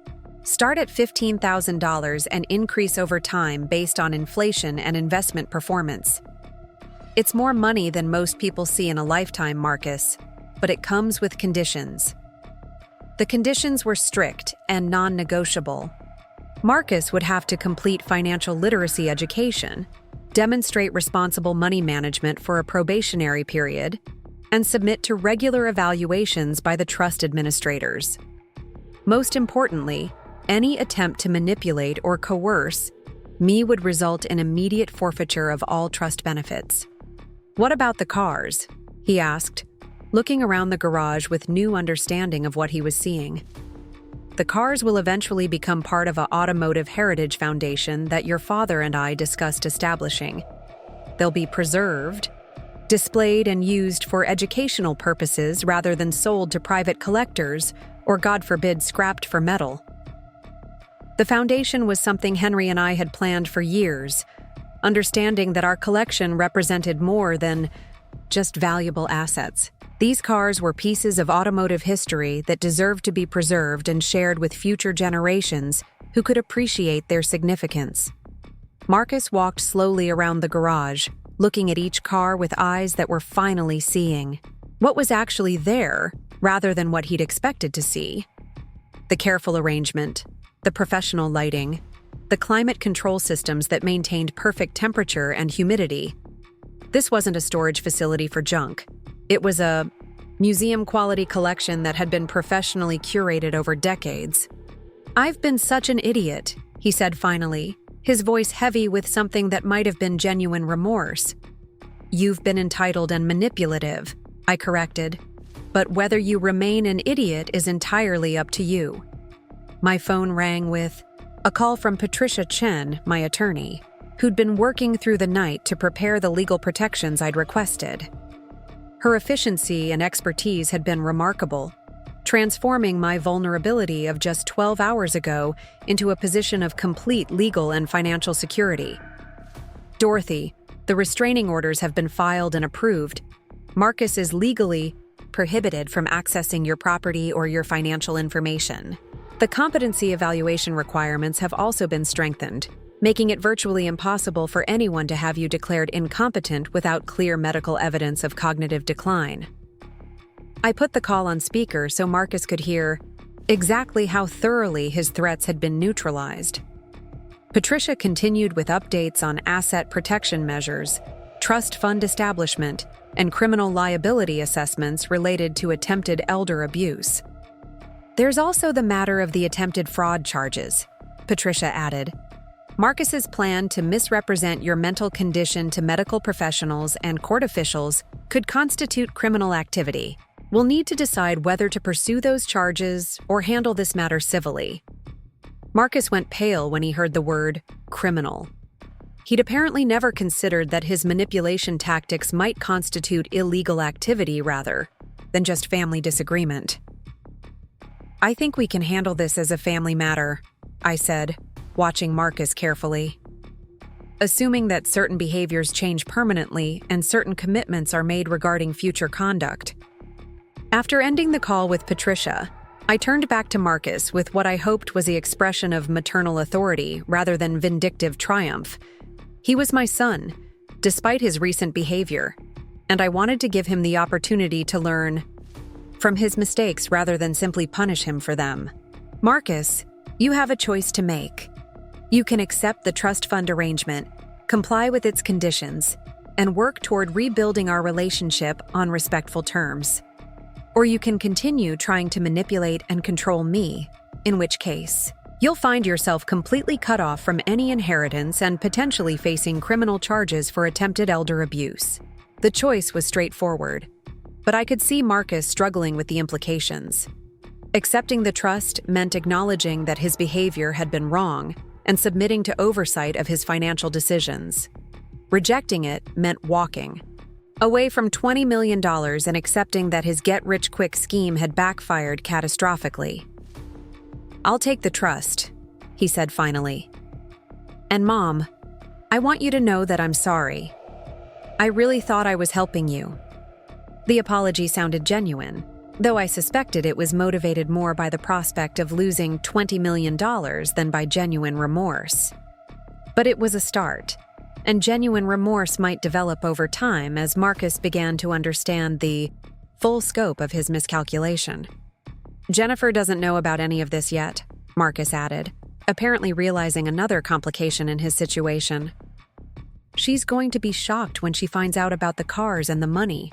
start at $15,000 and increase over time based on inflation and investment performance. It's more money than most people see in a lifetime, Marcus, but it comes with conditions." The conditions were strict and non-negotiable. Marcus would have to complete financial literacy education, demonstrate responsible money management for a probationary period, and submit to regular evaluations by the trust administrators. Most importantly, any attempt to manipulate or coerce me would result in immediate forfeiture of all trust benefits. "What about the cars?" he asked, looking around the garage with new understanding of what he was seeing. "The cars will eventually become part of an automotive heritage foundation that your father and I discussed establishing. They'll be preserved, displayed and used for educational purposes rather than sold to private collectors or, God forbid, scrapped for metal." The foundation was something Henry and I had planned for years, understanding that our collection represented more than just valuable assets. These cars were pieces of automotive history that deserved to be preserved and shared with future generations who could appreciate their significance. Marcus walked slowly around the garage, looking at each car with eyes that were finally seeing what was actually there rather than what he'd expected to see. The careful arrangement, the professional lighting, the climate control systems that maintained perfect temperature and humidity. This wasn't a storage facility for junk. It was a museum-quality collection that had been professionally curated over decades. "I've been such an idiot," he said finally, his voice heavy with something that might have been genuine remorse. "You've been entitled and manipulative," I corrected. "But whether you remain an idiot is entirely up to you." My phone rang with a call from Patricia Chen, my attorney, who'd been working through the night to prepare the legal protections I'd requested. Her efficiency and expertise had been remarkable, transforming my vulnerability of just 12 hours ago into a position of complete legal and financial security. "Dorothy, the restraining orders have been filed and approved. Marcus is legally prohibited from accessing your property or your financial information. The competency evaluation requirements have also been strengthened, making it virtually impossible for anyone to have you declared incompetent without clear medical evidence of cognitive decline." I put the call on speaker so Marcus could hear exactly how thoroughly his threats had been neutralized. Patricia continued with updates on asset protection measures, trust fund establishment, and criminal liability assessments related to attempted elder abuse. "There's also the matter of the attempted fraud charges," Patricia added. "Marcus's plan to misrepresent your mental condition to medical professionals and court officials could constitute criminal activity. We'll need to decide whether to pursue those charges or handle this matter civilly." Marcus went pale when he heard the word criminal. He'd apparently never considered that his manipulation tactics might constitute illegal activity rather than just family disagreement. "I think we can handle this as a family matter," I said, watching Marcus carefully. "Assuming that certain behaviors change permanently and certain commitments are made regarding future conduct." After ending the call with Patricia, I turned back to Marcus with what I hoped was the expression of maternal authority rather than vindictive triumph. He was my son, despite his recent behavior, and I wanted to give him the opportunity to learn from his mistakes rather than simply punish him for them. "Marcus, you have a choice to make. You can accept the trust fund arrangement, comply with its conditions, and work toward rebuilding our relationship on respectful terms. Or you can continue trying to manipulate and control me, in which case, you'll find yourself completely cut off from any inheritance and potentially facing criminal charges for attempted elder abuse." The choice was straightforward, but I could see Marcus struggling with the implications. Accepting the trust meant acknowledging that his behavior had been wrong and submitting to oversight of his financial decisions. Rejecting it meant walking away from $20 million and accepting that his get-rich-quick scheme had backfired catastrophically. "I'll take the trust," he said finally. "And Mom, I want you to know that I'm sorry. I really thought I was helping you." The apology sounded genuine, though I suspected it was motivated more by the prospect of losing $20 million than by genuine remorse. But it was a start, and genuine remorse might develop over time as Marcus began to understand the full scope of his miscalculation. "Jennifer doesn't know about any of this yet," Marcus added, apparently realizing another complication in his situation. She's going to be shocked when she finds out about the cars and the money."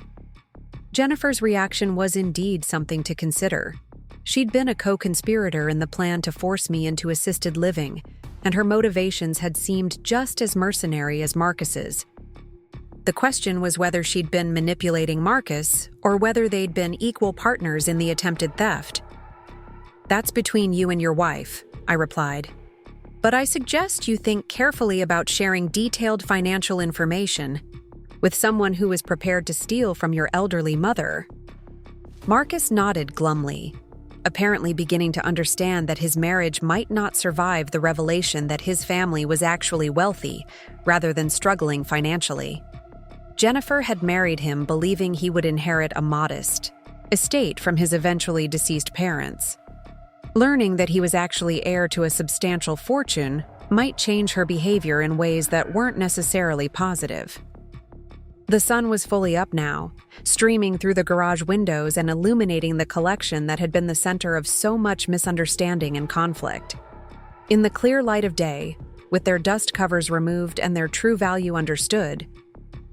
Jennifer's reaction was indeed something to consider. She'd been a co-conspirator in the plan to force me into assisted living, and her motivations had seemed just as mercenary as Marcus's. The question was whether she'd been manipulating Marcus or whether they'd been equal partners in the attempted theft. "That's between you and your wife," I replied. "But I suggest you think carefully about sharing detailed financial information with someone who is prepared to steal from your elderly mother." Marcus nodded glumly, apparently beginning to understand that his marriage might not survive the revelation that his family was actually wealthy rather than struggling financially. Jennifer had married him believing he would inherit a modest estate from his eventually deceased parents. Learning that he was actually heir to a substantial fortune might change her behavior in ways that weren't necessarily positive. The sun was fully up now, streaming through the garage windows and illuminating the collection that had been the center of so much misunderstanding and conflict. In the clear light of day, with their dust covers removed and their true value understood,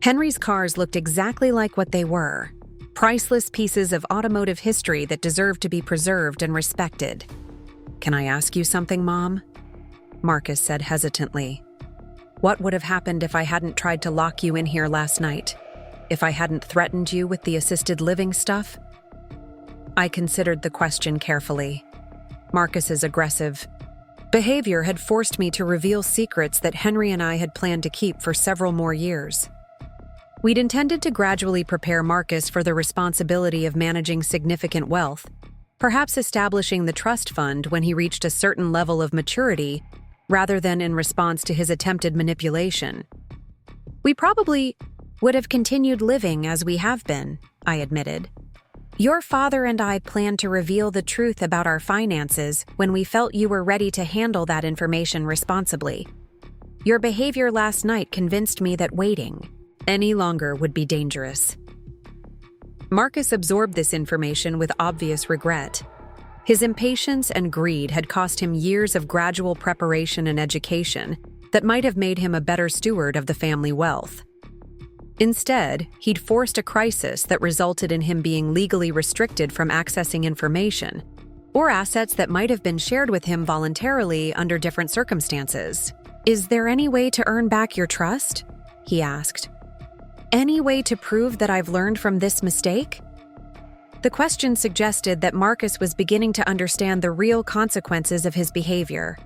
Henry's cars looked exactly like what they were: priceless pieces of automotive history that deserved to be preserved and respected. "Can I ask you something, Mom?" Marcus said hesitantly. "What would have happened if I hadn't tried to lock you in here last night? If I hadn't threatened you with the assisted living stuff?" I considered the question carefully. Marcus's aggressive behavior had forced me to reveal secrets that Henry and I had planned to keep for several more years. We'd intended to gradually prepare Marcus for the responsibility of managing significant wealth, perhaps establishing the trust fund when he reached a certain level of maturity, rather than in response to his attempted manipulation. "We probably would have continued living as we have been," I admitted. "Your father and I planned to reveal the truth about our finances when we felt you were ready to handle that information responsibly. Your behavior last night convinced me that waiting any longer would be dangerous." Marcus absorbed this information with obvious regret. His impatience and greed had cost him years of gradual preparation and education that might have made him a better steward of the family wealth. Instead, he'd forced a crisis that resulted in him being legally restricted from accessing information, or assets that might have been shared with him voluntarily under different circumstances. "Is there any way to earn back your trust?" he asked. "Any way to prove that I've learned from this mistake?" The question suggested that Marcus was beginning to understand the real consequences of his behavior.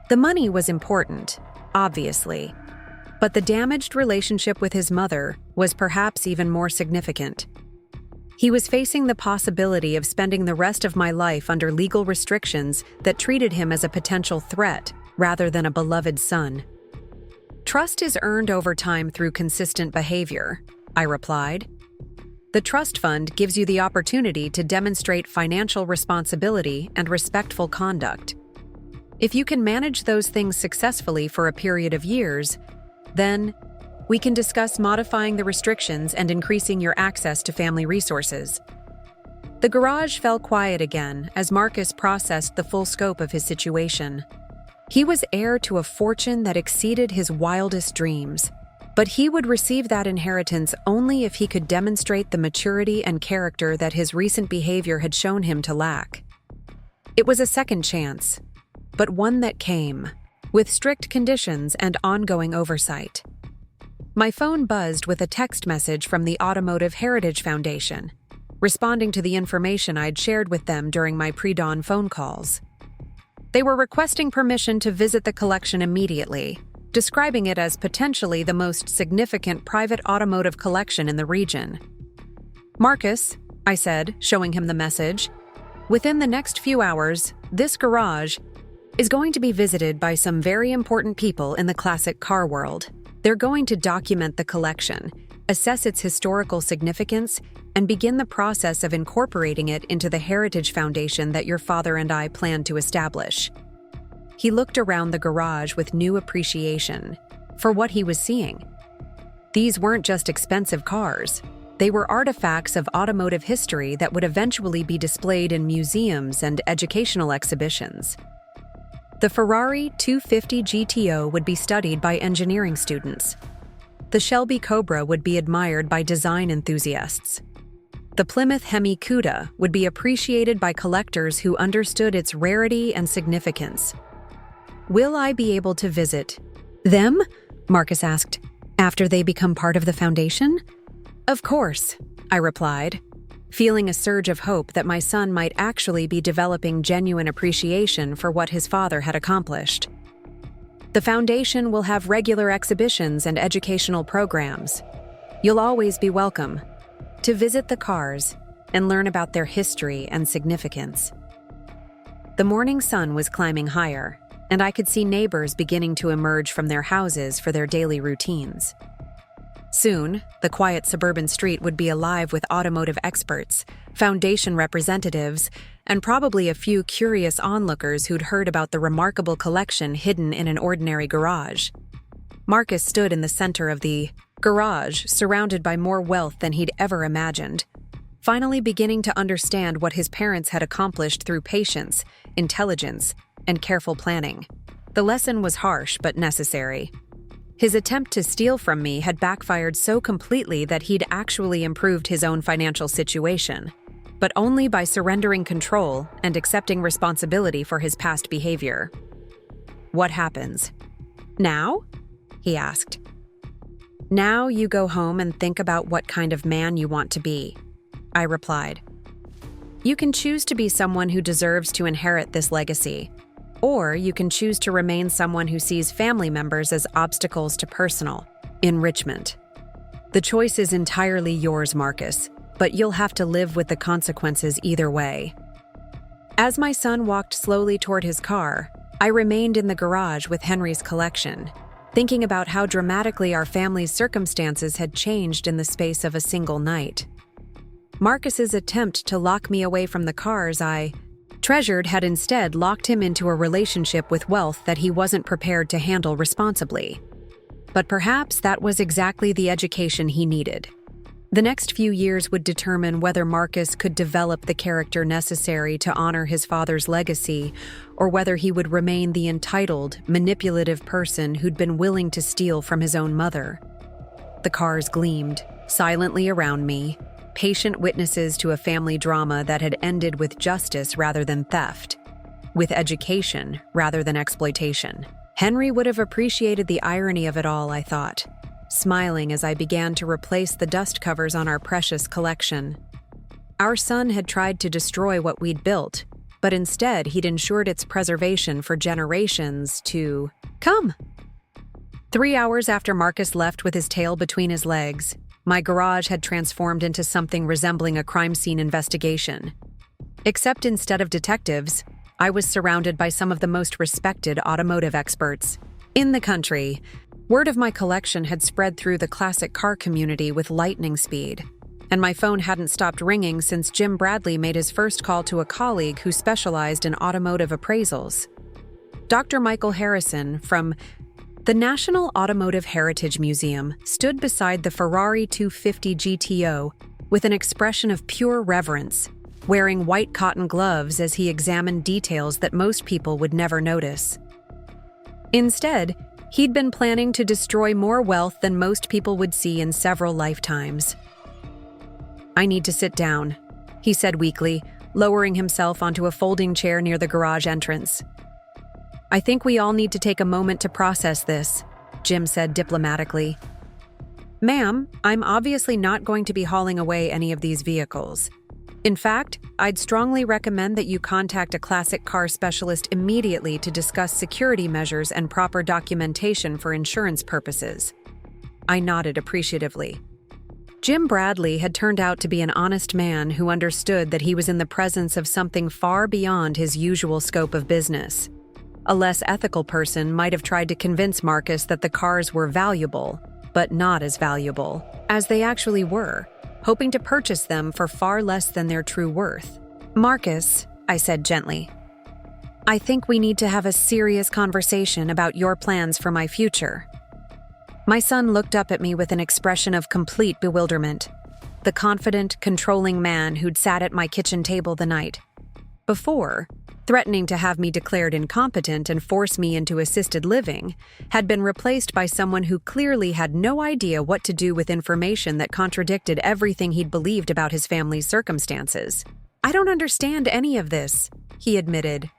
The money was important, obviously, but the damaged relationship with his mother was perhaps even more significant. He was facing the possibility of spending the rest of my life under legal restrictions that treated him as a potential threat rather than a beloved son. "Trust is earned over time through consistent behavior," I replied. "The trust fund gives you the opportunity to demonstrate financial responsibility and respectful conduct. If you can manage those things successfully for a period of years, then we can discuss modifying the restrictions and increasing your access to family resources." The garage fell quiet again as Marcus processed the full scope of his situation. He was heir to a fortune that exceeded his wildest dreams, but he would receive that inheritance only if he could demonstrate the maturity and character that his recent behavior had shown him to lack. It was a second chance, but one that came with strict conditions and ongoing oversight. My phone buzzed with a text message from the Automotive Heritage Foundation, responding to the information I'd shared with them during my pre-dawn phone calls. They were requesting permission to visit the collection immediately, describing it as potentially the most significant private automotive collection in the region. "Marcus," I said, showing him the message, "within the next few hours, this garage is going to be visited by some very important people in the classic car world. They're going to document the collection, assess its historical significance, and begin the process of incorporating it into the Heritage Foundation that your father and I plan to establish." He looked around the garage with new appreciation for what he was seeing. These weren't just expensive cars. They were artifacts of automotive history that would eventually be displayed in museums and educational exhibitions. The Ferrari 250 GTO would be studied by engineering students. The Shelby Cobra would be admired by design enthusiasts. The Plymouth Hemi Cuda would be appreciated by collectors who understood its rarity and significance. Will I be able to visit them? Marcus asked. After they become part of the foundation? Of course, I replied, feeling a surge of hope that my son might actually be developing genuine appreciation for what his father had accomplished. The foundation will have regular exhibitions and educational programs. You'll always be welcome to visit the cars and learn about their history and significance. The morning sun was climbing higher, and I could see neighbors beginning to emerge from their houses for their daily routines. Soon, the quiet suburban street would be alive with automotive experts, foundation representatives, and probably a few curious onlookers who'd heard about the remarkable collection hidden in an ordinary garage. Marcus stood in the center of the garage, surrounded by more wealth than he'd ever imagined, finally beginning to understand what his parents had accomplished through patience, intelligence, and careful planning. The lesson was harsh but necessary. His attempt to steal from me had backfired so completely that he'd actually improved his own financial situation, but only by surrendering control and accepting responsibility for his past behavior. What happens? Now? He asked. Now you go home and think about what kind of man you want to be, I replied. You can choose to be someone who deserves to inherit this legacy, or you can choose to remain someone who sees family members as obstacles to personal enrichment. The choice is entirely yours, Marcus, but you'll have to live with the consequences either way. As my son walked slowly toward his car, I remained in the garage with Henry's collection, thinking about how dramatically our family's circumstances had changed in the space of a single night. Marcus's attempt to lock me away from the cars I treasured had instead locked him into a relationship with wealth that he wasn't prepared to handle responsibly. But perhaps that was exactly the education he needed. The next few years would determine whether Marcus could develop the character necessary to honor his father's legacy, or whether he would remain the entitled, manipulative person who'd been willing to steal from his own mother. The cars gleamed silently around me, patient witnesses to a family drama that had ended with justice rather than theft, with education rather than exploitation. Henry would have appreciated the irony of it all, I thought, smiling as I began to replace the dust covers on our precious collection. Our son had tried to destroy what we'd built, but instead he'd ensured its preservation for generations to come. 3 hours after Marcus left with his tail between his legs, my garage had transformed into something resembling a crime scene investigation. Except instead of detectives, I was surrounded by some of the most respected automotive experts in the country. Word of my collection had spread through the classic car community with lightning speed, and my phone hadn't stopped ringing since Jim Bradley made his first call to a colleague who specialized in automotive appraisals. Dr. Michael Harrison from the National Automotive Heritage Museum stood beside the Ferrari 250 GTO with an expression of pure reverence, wearing white cotton gloves as he examined details that most people would never notice. Instead, he'd been planning to destroy more wealth than most people would see in several lifetimes. I need to sit down, he said weakly, lowering himself onto a folding chair near the garage entrance. I think we all need to take a moment to process this, Jim said diplomatically. Ma'am, I'm obviously not going to be hauling away any of these vehicles. In fact, I'd strongly recommend that you contact a classic car specialist immediately to discuss security measures and proper documentation for insurance purposes. I nodded appreciatively. Jim Bradley had turned out to be an honest man who understood that he was in the presence of something far beyond his usual scope of business. A less ethical person might have tried to convince Marcus that the cars were valuable, but not as valuable as they actually were, hoping to purchase them for far less than their true worth. Marcus, I said gently, I think we need to have a serious conversation about your plans for my future. My son looked up at me with an expression of complete bewilderment, the confident, controlling man who'd sat at my kitchen table the night before threatening to have me declared incompetent and force me into assisted living, had been replaced by someone who clearly had no idea what to do with information that contradicted everything he'd believed about his family's circumstances. "I don't understand any of this," he admitted.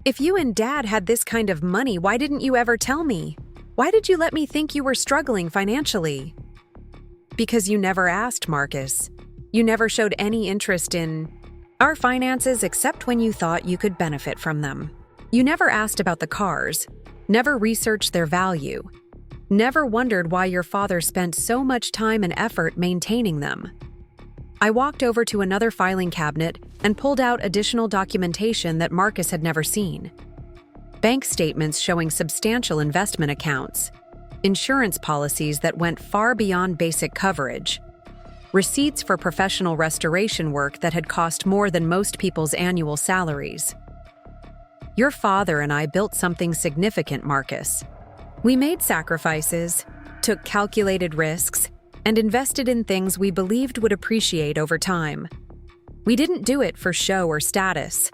"If you and Dad had this kind of money, why didn't you ever tell me? Why did you let me think you were struggling financially?" "Because you never asked, Marcus. You never showed any interest in our finances except when you thought you could benefit from them. You never asked about the cars, never researched their value, never wondered why your father spent so much time and effort maintaining them." I walked over to another filing cabinet and pulled out additional documentation that Marcus had never seen. Bank statements showing substantial investment accounts, insurance policies that went far beyond basic coverage, receipts for professional restoration work that had cost more than most people's annual salaries. "Your father and I built something significant, Marcus. We made sacrifices, took calculated risks, and invested in things we believed would appreciate over time. We didn't do it for show or status.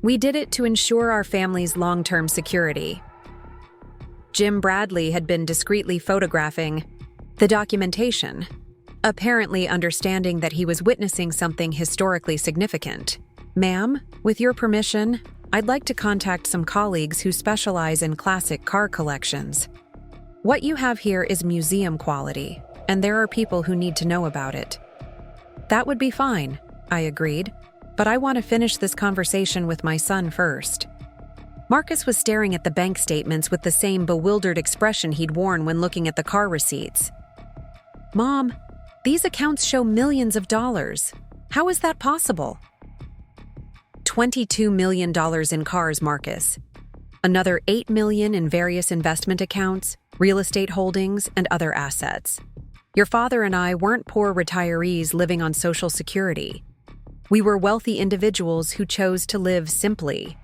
We did it to ensure our family's long-term security." Jim Bradley had been discreetly photographing the documentation, apparently understanding that he was witnessing something historically significant. "Ma'am, with your permission, I'd like to contact some colleagues who specialize in classic car collections. What you have here is museum quality, and there are people who need to know about it." "That would be fine," I agreed, "but I want to finish this conversation with my son first." Marcus was staring at the bank statements with the same bewildered expression he'd worn when looking at the car receipts. "Mom, these accounts show millions of dollars. How is that possible?" $22 million in cars, Marcus. Another $8 million in various investment accounts, real estate holdings, and other assets. Your father and I weren't poor retirees living on Social Security. We were wealthy individuals who chose to live simply.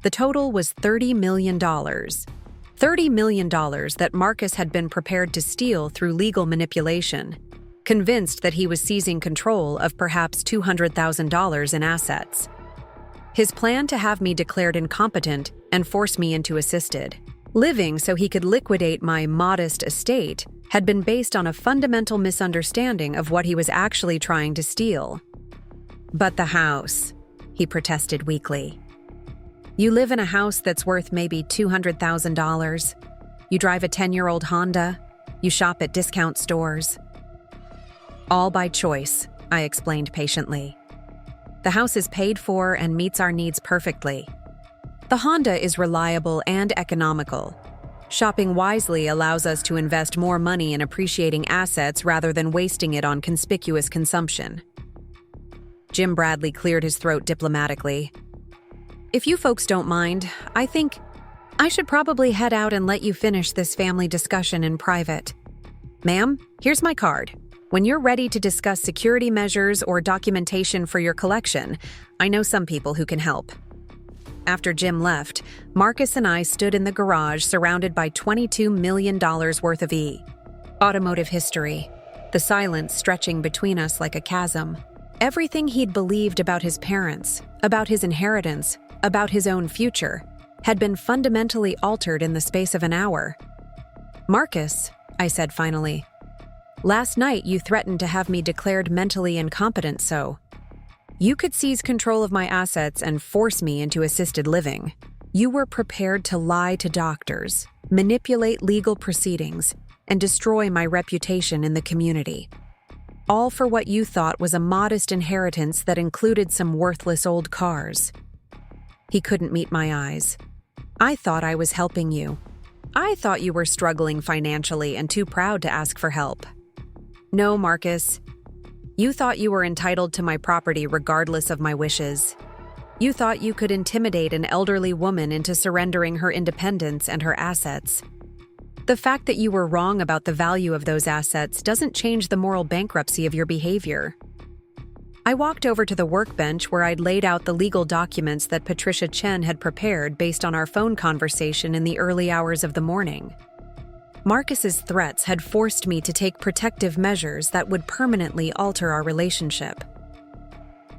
The total was $30 million. $30 million that Marcus had been prepared to steal through legal manipulation, convinced that he was seizing control of perhaps $200,000 in assets. His plan to have me declared incompetent and force me into assisted living so he could liquidate my modest estate had been based on a fundamental misunderstanding of what he was actually trying to steal. "But the house," he protested weakly. "You live in a house that's worth maybe $200,000. You drive a 10-year-old Honda. You shop at discount stores." "All by choice," I explained patiently. "The house is paid for and meets our needs perfectly. The Honda is reliable and economical. Shopping wisely allows us to invest more money in appreciating assets rather than wasting it on conspicuous consumption." Jim Bradley cleared his throat diplomatically. "If you folks don't mind, I think I should probably head out and let you finish this family discussion in private. Ma'am, here's my card. When you're ready to discuss security measures or documentation for your collection, I know some people who can help." After Jim left, Marcus and I stood in the garage surrounded by $22 million worth of automotive history, the silence stretching between us like a chasm. Everything he'd believed about his parents, about his inheritance, about his own future, had been fundamentally altered in the space of an hour. "Marcus," I said finally, "last night you threatened to have me declared mentally incompetent, so you could seize control of my assets and force me into assisted living. You were prepared to lie to doctors, manipulate legal proceedings, and destroy my reputation in the community. All for what you thought was a modest inheritance that included some worthless old cars." He couldn't meet my eyes. "I thought I was helping you. I thought you were struggling financially and too proud to ask for help. No, Marcus. You thought you were entitled to my property regardless of my wishes. You thought you could intimidate an elderly woman into surrendering her independence and her assets. The fact that you were wrong about the value of those assets doesn't change the moral bankruptcy of your behavior." I walked over to the workbench where I'd laid out the legal documents that Patricia Chen had prepared based on our phone conversation in the early hours of the morning. Marcus's threats had forced me to take protective measures that would permanently alter our relationship.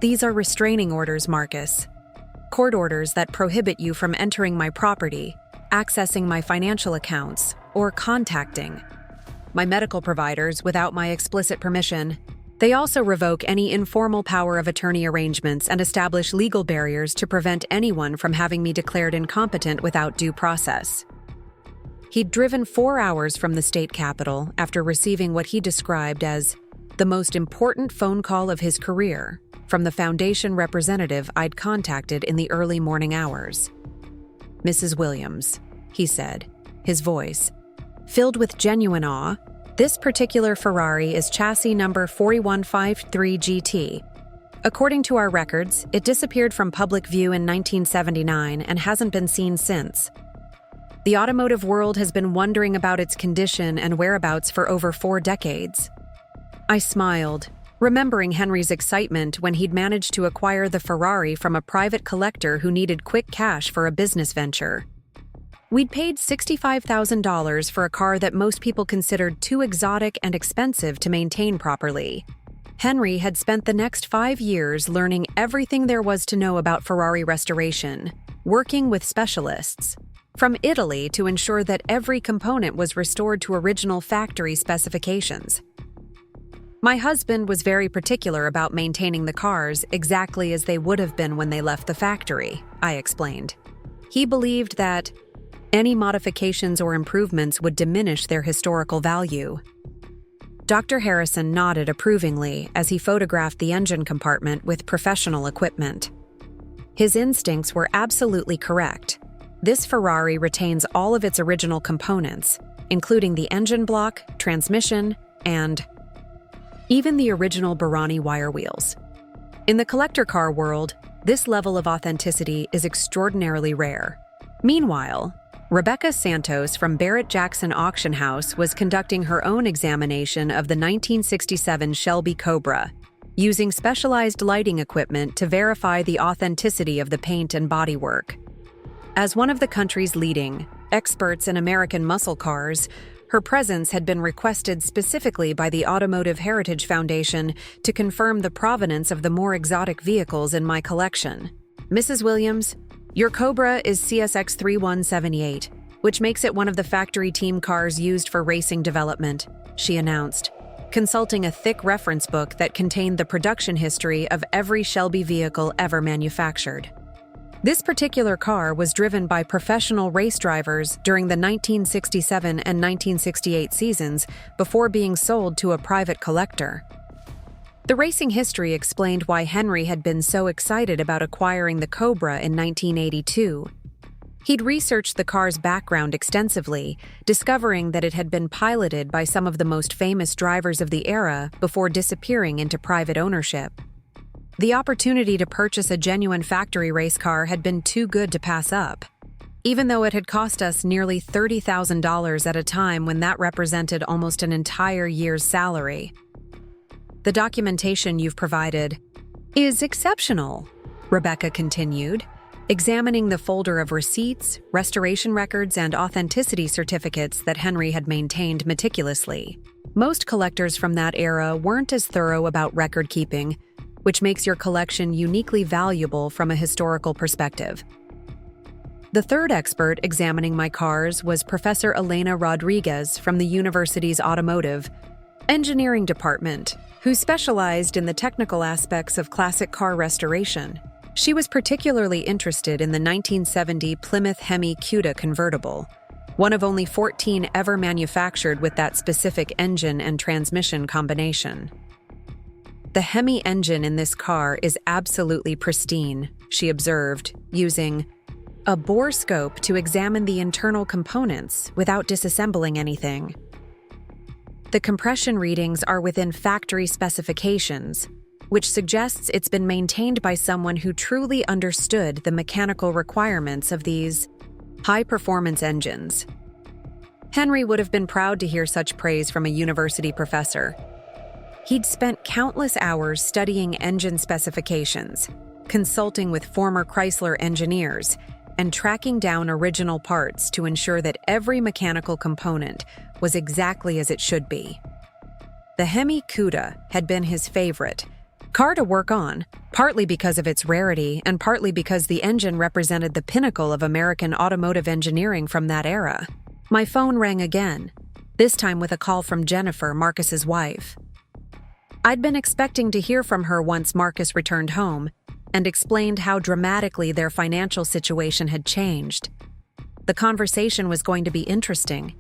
"These are restraining orders, Marcus. Court orders that prohibit you from entering my property, accessing my financial accounts, or contacting my medical providers without my explicit permission. They also revoke any informal power of attorney arrangements and establish legal barriers to prevent anyone from having me declared incompetent without due process. He'd driven 4 hours from the state capitol after receiving what he described as the most important phone call of his career from the foundation representative I'd contacted in the early morning hours. "Mrs. Williams," he said, his voice filled with genuine awe, "this particular Ferrari is chassis number 4153GT. According to our records, it disappeared from public view in 1979 and hasn't been seen since. The automotive world has been wondering about its condition and whereabouts for over 4 decades." I smiled, remembering Henry's excitement when he'd managed to acquire the Ferrari from a private collector who needed quick cash for a business venture. We'd paid $65,000 for a car that most people considered too exotic and expensive to maintain properly. Henry had spent the next 5 years learning everything there was to know about Ferrari restoration, working with specialists from Italy to ensure that every component was restored to original factory specifications. My husband was very particular about maintaining the cars exactly as they would have been when they left the factory, I explained. He believed that any modifications or improvements would diminish their historical value. Dr. Harrison nodded approvingly as he photographed the engine compartment with professional equipment. His instincts were absolutely correct. This Ferrari retains all of its original components, including the engine block, transmission, and even the original Barani wire wheels. In the collector car world, this level of authenticity is extraordinarily rare. Meanwhile, Rebecca Santos from Barrett Jackson Auction House was conducting her own examination of the 1967 Shelby Cobra, using specialized lighting equipment to verify the authenticity of the paint and bodywork. As one of the country's leading experts in American muscle cars, her presence had been requested specifically by the Automotive Heritage Foundation to confirm the provenance of the more exotic vehicles in my collection. "Mrs. Williams, your Cobra is CSX 3178, which makes it one of the factory team cars used for racing development," she announced, consulting a thick reference book that contained the production history of every Shelby vehicle ever manufactured. This particular car was driven by professional race drivers during the 1967 and 1968 seasons before being sold to a private collector. The racing history explained why Henry had been so excited about acquiring the Cobra in 1982. He'd researched the car's background extensively, discovering that it had been piloted by some of the most famous drivers of the era before disappearing into private ownership. The opportunity to purchase a genuine factory race car had been too good to pass up, even though it had cost us nearly $30,000 at a time when that represented almost an entire year's salary. "The documentation you've provided is exceptional," Rebecca continued, examining the folder of receipts, restoration records, and authenticity certificates that Henry had maintained meticulously. Most collectors from that era weren't as thorough about record keeping, which makes your collection uniquely valuable from a historical perspective. The third expert examining my cars was Professor Elena Rodriguez from the university's Automotive Engineering Department, who specialized in the technical aspects of classic car restoration. She was particularly interested in the 1970 Plymouth Hemi Cuda convertible, one of only 14 ever manufactured with that specific engine and transmission combination. "The Hemi engine in this car is absolutely pristine," she observed, using a bore scope to examine the internal components without disassembling anything. "The compression readings are within factory specifications, which suggests it's been maintained by someone who truly understood the mechanical requirements of these high-performance engines." Henry would have been proud to hear such praise from a university professor. He'd spent countless hours studying engine specifications, consulting with former Chrysler engineers, and tracking down original parts to ensure that every mechanical component was exactly as it should be. The Hemi Cuda had been his favorite, car to work on, partly because of its rarity and partly because the engine represented the pinnacle of American automotive engineering from that era. My phone rang again, this time with a call from Jennifer, Marcus's wife. I'd been expecting to hear from her once Marcus returned home and explained how dramatically their financial situation had changed. The conversation was going to be interesting,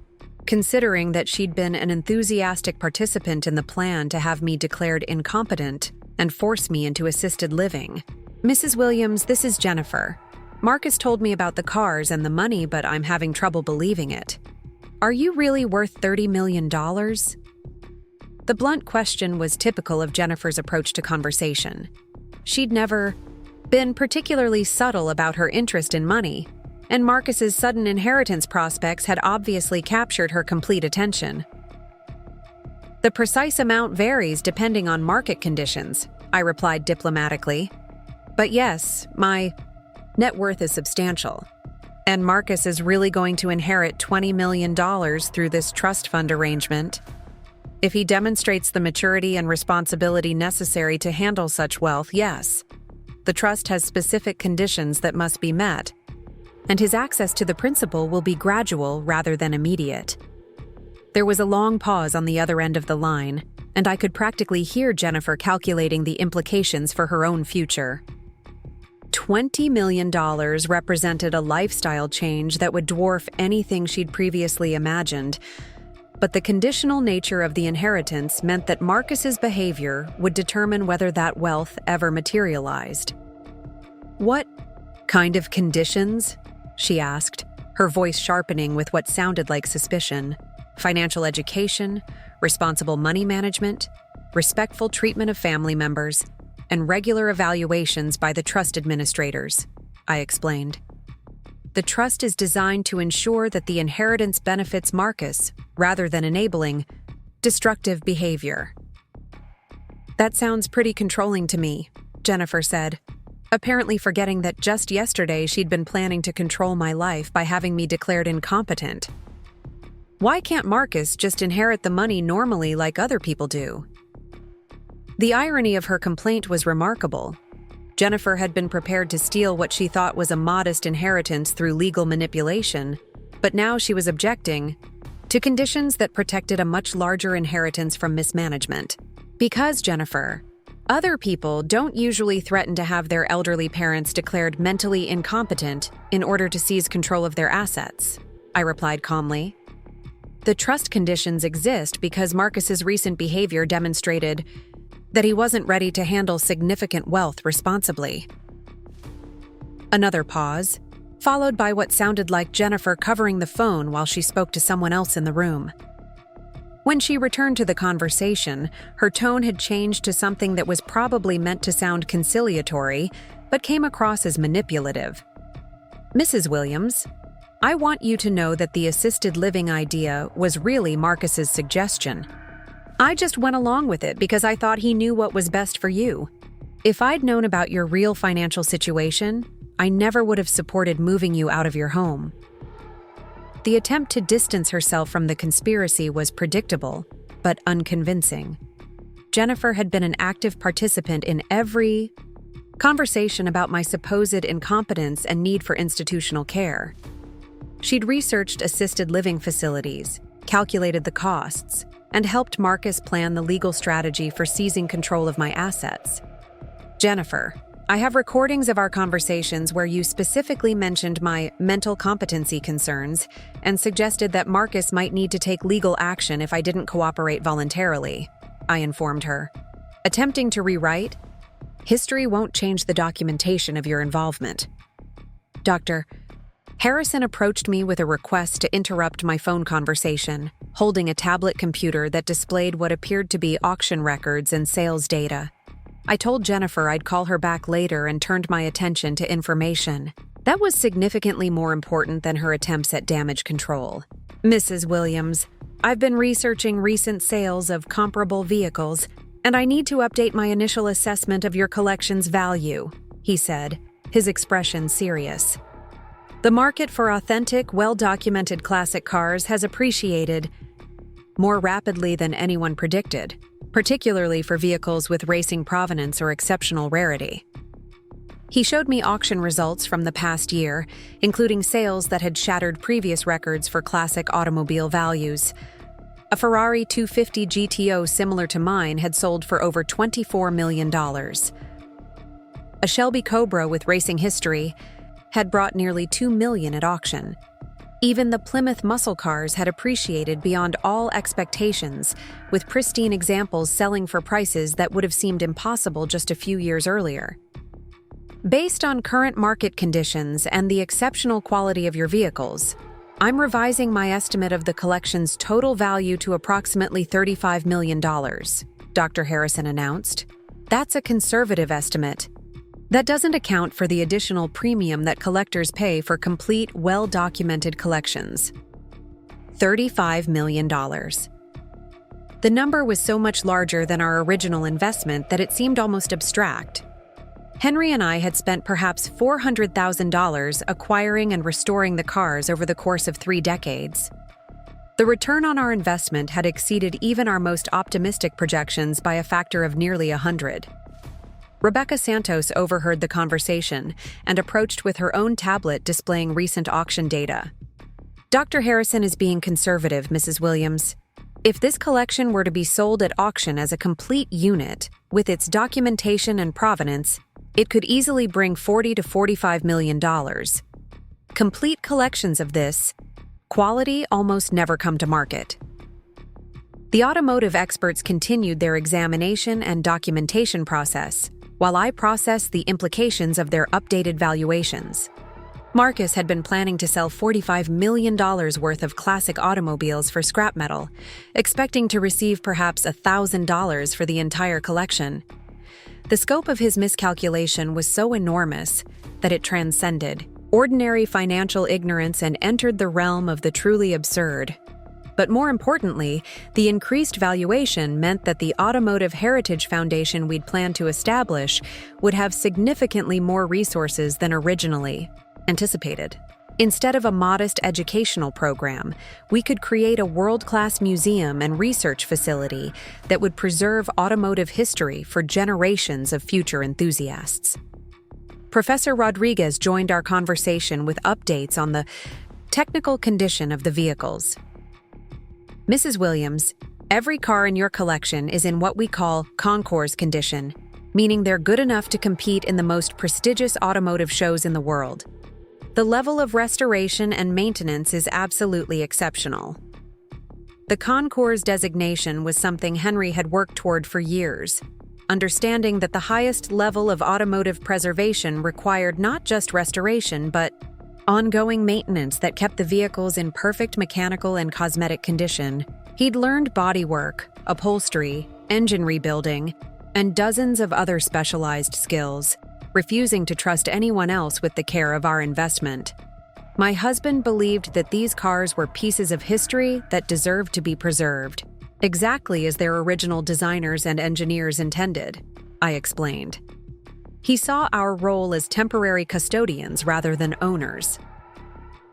considering that she'd been an enthusiastic participant in the plan to have me declared incompetent and force me into assisted living. Mrs. Williams, this is Jennifer. Marcus told me about the cars and the money, but I'm having trouble believing it. Are you really worth $30 million? The blunt question was typical of Jennifer's approach to conversation. She'd never been particularly subtle about her interest in money, and Marcus's sudden inheritance prospects had obviously captured her complete attention. The precise amount varies depending on market conditions, I replied diplomatically. But yes, my net worth is substantial, and Marcus is really going to inherit $20 million through this trust fund arrangement. If he demonstrates the maturity and responsibility necessary to handle such wealth, yes. The trust has specific conditions that must be met, and his access to the principal will be gradual rather than immediate. There was a long pause on the other end of the line, and I could practically hear Jennifer calculating the implications for her own future. $20 million represented a lifestyle change that would dwarf anything she'd previously imagined, but the conditional nature of the inheritance meant that Marcus's behavior would determine whether that wealth ever materialized. What kind of conditions? She asked, her voice sharpening with what sounded like suspicion. Financial education, responsible money management, respectful treatment of family members, and regular evaluations by the trust administrators, I explained. The trust is designed to ensure that the inheritance benefits Marcus rather than enabling destructive behavior. That sounds pretty controlling to me, Jennifer said, apparently forgetting that just yesterday she'd been planning to control my life by having me declared incompetent. Why can't Marcus just inherit the money normally like other people do? The irony of her complaint was remarkable. Jennifer had been prepared to steal what she thought was a modest inheritance through legal manipulation, but now she was objecting to conditions that protected a much larger inheritance from mismanagement. Because, Jennifer, other people don't usually threaten to have their elderly parents declared mentally incompetent in order to seize control of their assets, I replied calmly. The trust conditions exist because Marcus's recent behavior demonstrated that he wasn't ready to handle significant wealth responsibly. Another pause, followed by what sounded like Jennifer covering the phone while she spoke to someone else in the room. When she returned to the conversation, her tone had changed to something that was probably meant to sound conciliatory, but came across as manipulative. Mrs. Williams, I want you to know that the assisted living idea was really Marcus's suggestion. I just went along with it because I thought he knew what was best for you. If I'd known about your real financial situation, I never would have supported moving you out of your home. The attempt to distance herself from the conspiracy was predictable, but unconvincing. Jennifer had been an active participant in every conversation about my supposed incompetence and need for institutional care. She'd researched assisted living facilities, calculated the costs, and helped Marcus plan the legal strategy for seizing control of my assets. Jennifer, I have recordings of our conversations where you specifically mentioned my mental competency concerns and suggested that Marcus might need to take legal action if I didn't cooperate voluntarily, I informed her. Attempting to rewrite, history won't change the documentation of your involvement. Dr. Harrison approached me with a request to interrupt my phone conversation, holding a tablet computer that displayed what appeared to be auction records and sales data. I told Jennifer I'd call her back later and turned my attention to information. That was significantly more important than her attempts at damage control. Mrs. Williams, I've been researching recent sales of comparable vehicles, and I need to update my initial assessment of your collection's value, he said, his expression serious. The market for authentic, well-documented classic cars has appreciated more rapidly than anyone predicted. particularly for vehicles with racing provenance or exceptional rarity. He showed me auction results from the past year, including sales that had shattered previous records for classic automobile values. A Ferrari 250 GTO similar to mine had sold for over $24 million. A Shelby Cobra with racing history had brought nearly $2 million at auction. Even the Plymouth muscle cars had appreciated beyond all expectations, with pristine examples selling for prices that would have seemed impossible just a few years earlier. Based on current market conditions and the exceptional quality of your vehicles, I'm revising my estimate of the collection's total value to approximately $35 million, Dr. Harrison announced. That's a conservative estimate. That doesn't account for the additional premium that collectors pay for complete, well-documented collections. $35 million. The number was so much larger than our original investment that it seemed almost abstract. Henry and I had spent perhaps $400,000 acquiring and restoring the cars over the course of 3 decades. The return on our investment had exceeded even our most optimistic projections by a factor of nearly 100. Rebecca Santos overheard the conversation and approached with her own tablet displaying recent auction data. Dr. Harrison is being conservative, Mrs. Williams. If this collection were to be sold at auction as a complete unit, with its documentation and provenance, it could easily bring $40 to $45 million. Complete collections of this quality almost never come to market. The automotive experts continued their examination and documentation process, while I processed the implications of their updated valuations. Marcus had been planning to sell $45 million worth of classic automobiles for scrap metal, expecting to receive perhaps $1,000 for the entire collection. The scope of his miscalculation was so enormous that it transcended ordinary financial ignorance and entered the realm of the truly absurd. But more importantly, the increased valuation meant that the Automotive Heritage Foundation we'd planned to establish would have significantly more resources than originally anticipated. Instead of a modest educational program, we could create a world-class museum and research facility that would preserve automotive history for generations of future enthusiasts. Professor Rodriguez joined our conversation with updates on the technical condition of the vehicles. Mrs. Williams, every car in your collection is in what we call concours condition, meaning they're good enough to compete in the most prestigious automotive shows in the world. The level of restoration and maintenance is absolutely exceptional. The concours designation was something Henry had worked toward for years, understanding that the highest level of automotive preservation required not just restoration but ongoing maintenance that kept the vehicles in perfect mechanical and cosmetic condition. He'd learned bodywork, upholstery, engine rebuilding, and dozens of other specialized skills, refusing to trust anyone else with the care of our investment. My husband believed that these cars were pieces of history that deserved to be preserved, exactly as their original designers and engineers intended, I explained. He saw our role as temporary custodians rather than owners.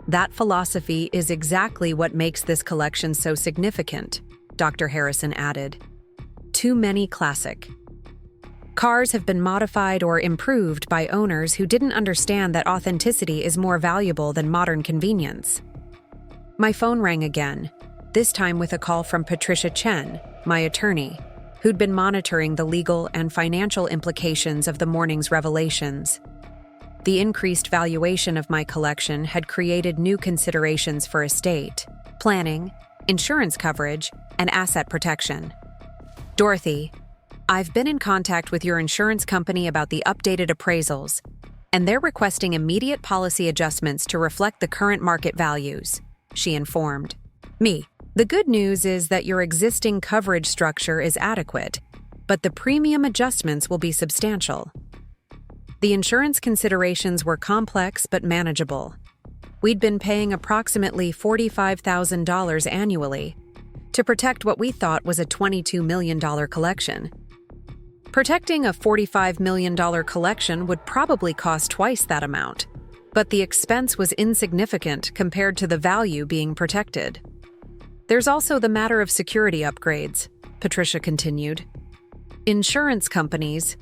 That philosophy is exactly what makes this collection so significant, Dr. Harrison added. Too many classic cars have been modified or improved by owners who didn't understand that authenticity is more valuable than modern convenience. My phone rang again, this time with a call from Patricia Chen, my attorney, who'd been monitoring the legal and financial implications of the morning's revelations. The increased valuation of my collection had created new considerations for estate, planning, insurance coverage, and asset protection. Dorothy, I've been in contact with your insurance company about the updated appraisals, and they're requesting immediate policy adjustments to reflect the current market values, she informed me. The good news is that your existing coverage structure is adequate, but the premium adjustments will be substantial. The insurance considerations were complex but manageable. We'd been paying approximately $45,000 annually to protect what we thought was a $22 million collection. Protecting a $45 million collection would probably cost twice that amount, but the expense was insignificant compared to the value being protected. There's also the matter of security upgrades. Patricia continued. Insurance companies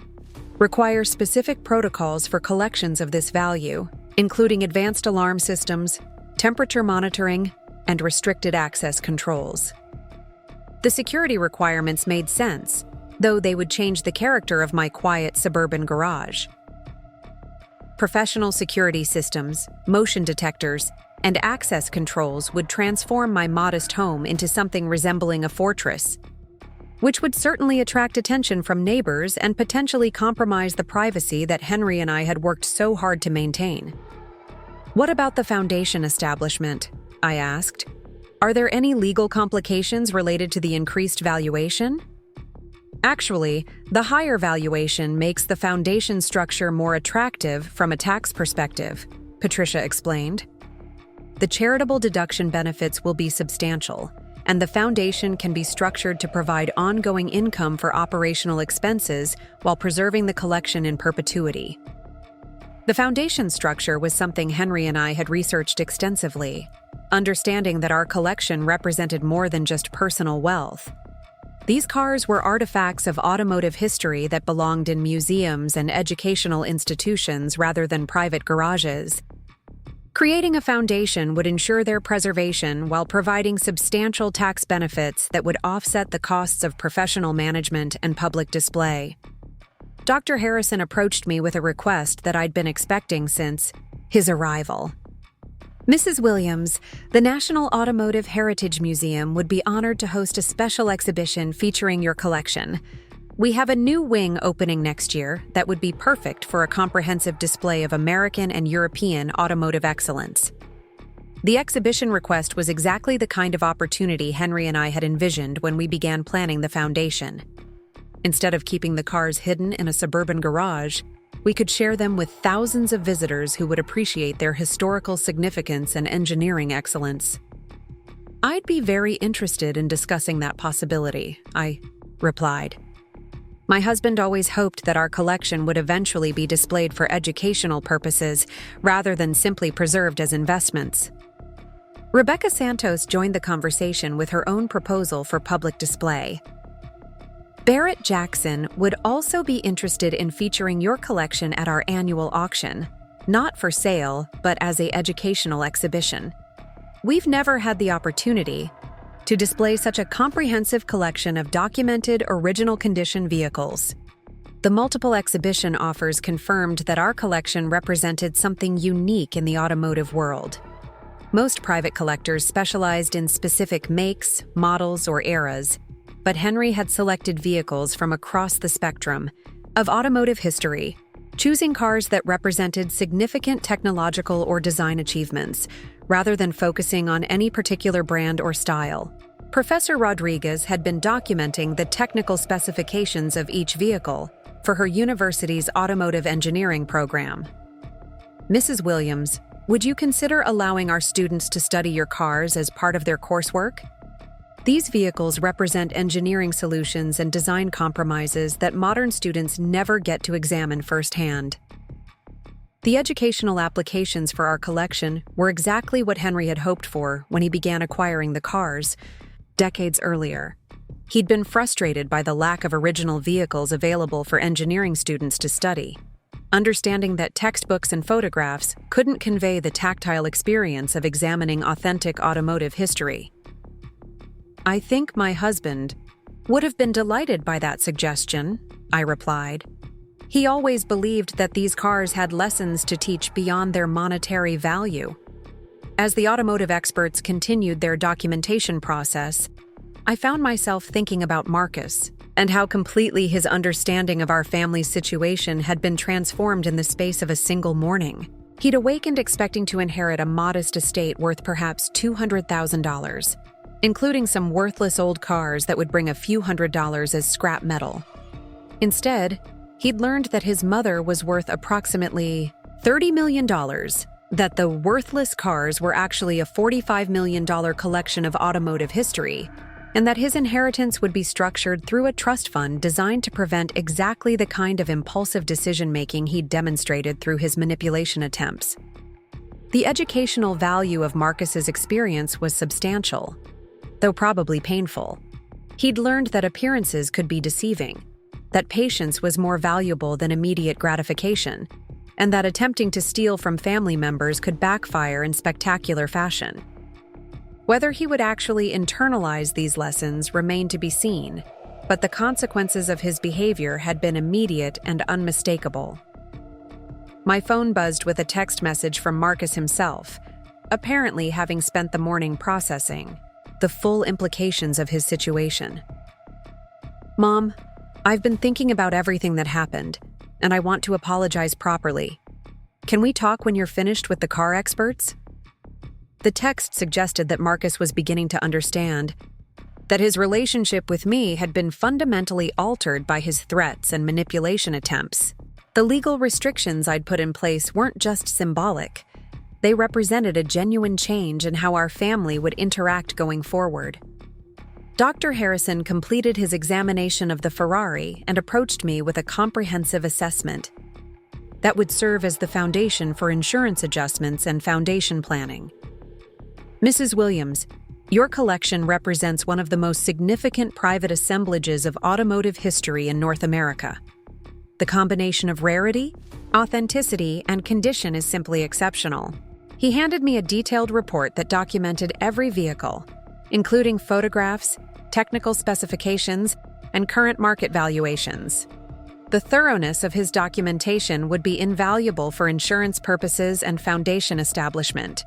require specific protocols for collections of this value, including advanced alarm systems, temperature monitoring, and restricted access controls. The security requirements made sense, though they would change the character of my quiet suburban garage. Professional security systems, motion detectors, and access controls would transform my modest home into something resembling a fortress, which would certainly attract attention from neighbors and potentially compromise the privacy that Henry and I had worked so hard to maintain. "What about the foundation establishment?" I asked. "Are there any legal complications related to the increased valuation?" "Actually, the higher valuation makes the foundation structure more attractive from a tax perspective," Patricia explained. "The charitable deduction benefits will be substantial, and the foundation can be structured to provide ongoing income for operational expenses while preserving the collection in perpetuity." The foundation structure was something Henry and I had researched extensively, understanding that our collection represented more than just personal wealth. These cars were artifacts of automotive history that belonged in museums and educational institutions rather than private garages. Creating a foundation would ensure their preservation while providing substantial tax benefits that would offset the costs of professional management and public display. Dr. Harrison approached me with a request that I'd been expecting since his arrival. "Mrs. Williams, the National Automotive Heritage Museum would be honored to host a special exhibition featuring your collection. We have a new wing opening next year that would be perfect for a comprehensive display of American and European automotive excellence." The exhibition request was exactly the kind of opportunity Henry and I had envisioned when we began planning the foundation. Instead of keeping the cars hidden in a suburban garage, we could share them with thousands of visitors who would appreciate their historical significance and engineering excellence. "I'd be very interested in discussing that possibility," I replied. My husband always hoped that our collection would eventually be displayed for educational purposes rather than simply preserved as investments. Rebecca Santos joined the conversation with her own proposal for public display. "Barrett Jackson would also be interested in featuring your collection at our annual auction, not for sale, but as an educational exhibition. We've never had the opportunity to display such a comprehensive collection of documented original condition vehicles." The multiple exhibition offers confirmed that our collection represented something unique in the automotive world. Most private collectors specialized in specific makes, models, or eras, but Henry had selected vehicles from across the spectrum of automotive history, choosing cars that represented significant technological or design achievements, rather than focusing on any particular brand or style. Professor Rodriguez had been documenting the technical specifications of each vehicle for her university's automotive engineering program. "Mrs. Williams, would you consider allowing our students to study your cars as part of their coursework? These vehicles represent engineering solutions and design compromises that modern students never get to examine firsthand." The educational applications for our collection were exactly what Henry had hoped for when he began acquiring the cars decades earlier. He'd been frustrated by the lack of original vehicles available for engineering students to study, understanding that textbooks and photographs couldn't convey the tactile experience of examining authentic automotive history. "I think my husband would have been delighted by that suggestion," I replied. "He always believed that these cars had lessons to teach beyond their monetary value." As the automotive experts continued their documentation process, I found myself thinking about Marcus and how completely his understanding of our family's situation had been transformed in the space of a single morning. He'd awakened expecting to inherit a modest estate worth perhaps $200,000. Including some worthless old cars that would bring a few $100s as scrap metal. Instead, he'd learned that his mother was worth approximately $30 million, that the worthless cars were actually a $45 million collection of automotive history, and that his inheritance would be structured through a trust fund designed to prevent exactly the kind of impulsive decision-making he'd demonstrated through his manipulation attempts. The educational value of Marcus's experience was substantial, though probably painful. He'd learned that appearances could be deceiving, that patience was more valuable than immediate gratification, and that attempting to steal from family members could backfire in spectacular fashion. Whether he would actually internalize these lessons remained to be seen, but the consequences of his behavior had been immediate and unmistakable. My phone buzzed with a text message from Marcus himself, apparently having spent the morning processing the full implications of his situation. "Mom, I've been thinking about everything that happened, and I want to apologize properly. Can we talk when you're finished with the car experts?" The text suggested that Marcus was beginning to understand that his relationship with me had been fundamentally altered by his threats and manipulation attempts. The legal restrictions I'd put in place weren't just symbolic. They represented a genuine change in how our family would interact going forward. Dr. Harrison completed his examination of the Ferrari and approached me with a comprehensive assessment that would serve as the foundation for insurance adjustments and foundation planning. "Mrs. Williams, your collection represents one of the most significant private assemblages of automotive history in North America. The combination of rarity, authenticity, and condition is simply exceptional." He handed me a detailed report that documented every vehicle, including photographs, technical specifications, and current market valuations. The thoroughness of his documentation would be invaluable for insurance purposes and foundation establishment,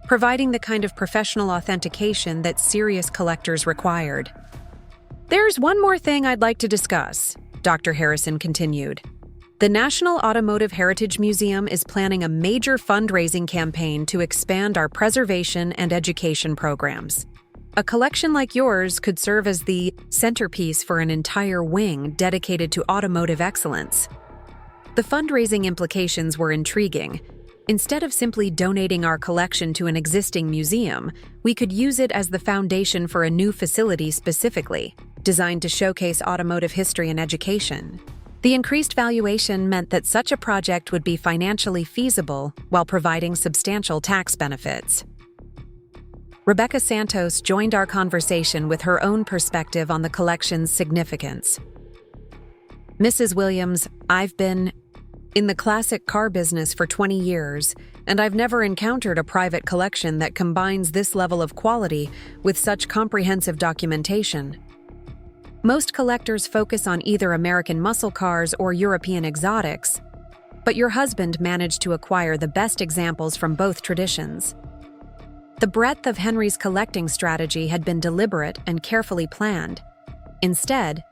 providing the kind of professional authentication that serious collectors required. "There's one more thing I'd like to discuss," Dr. Harrison continued. "The National Automotive Heritage Museum is planning a major fundraising campaign to expand our preservation and education programs. A collection like yours could serve as the centerpiece for an entire wing dedicated to automotive excellence." The fundraising implications were intriguing. Instead of simply donating our collection to an existing museum, we could use it as the foundation for a new facility specifically designed to showcase automotive history and education. The increased valuation meant that such a project would be financially feasible while providing substantial tax benefits. Rebecca Santos joined our conversation with her own perspective on the collection's significance. "Mrs. Williams, I've been in the classic car business for 20 years, and I've never encountered a private collection that combines this level of quality with such comprehensive documentation. Most collectors focus on either American muscle cars or European exotics, but your husband managed to acquire the best examples from both traditions. The breadth of Henry's collecting strategy had been deliberate and carefully planned. Instead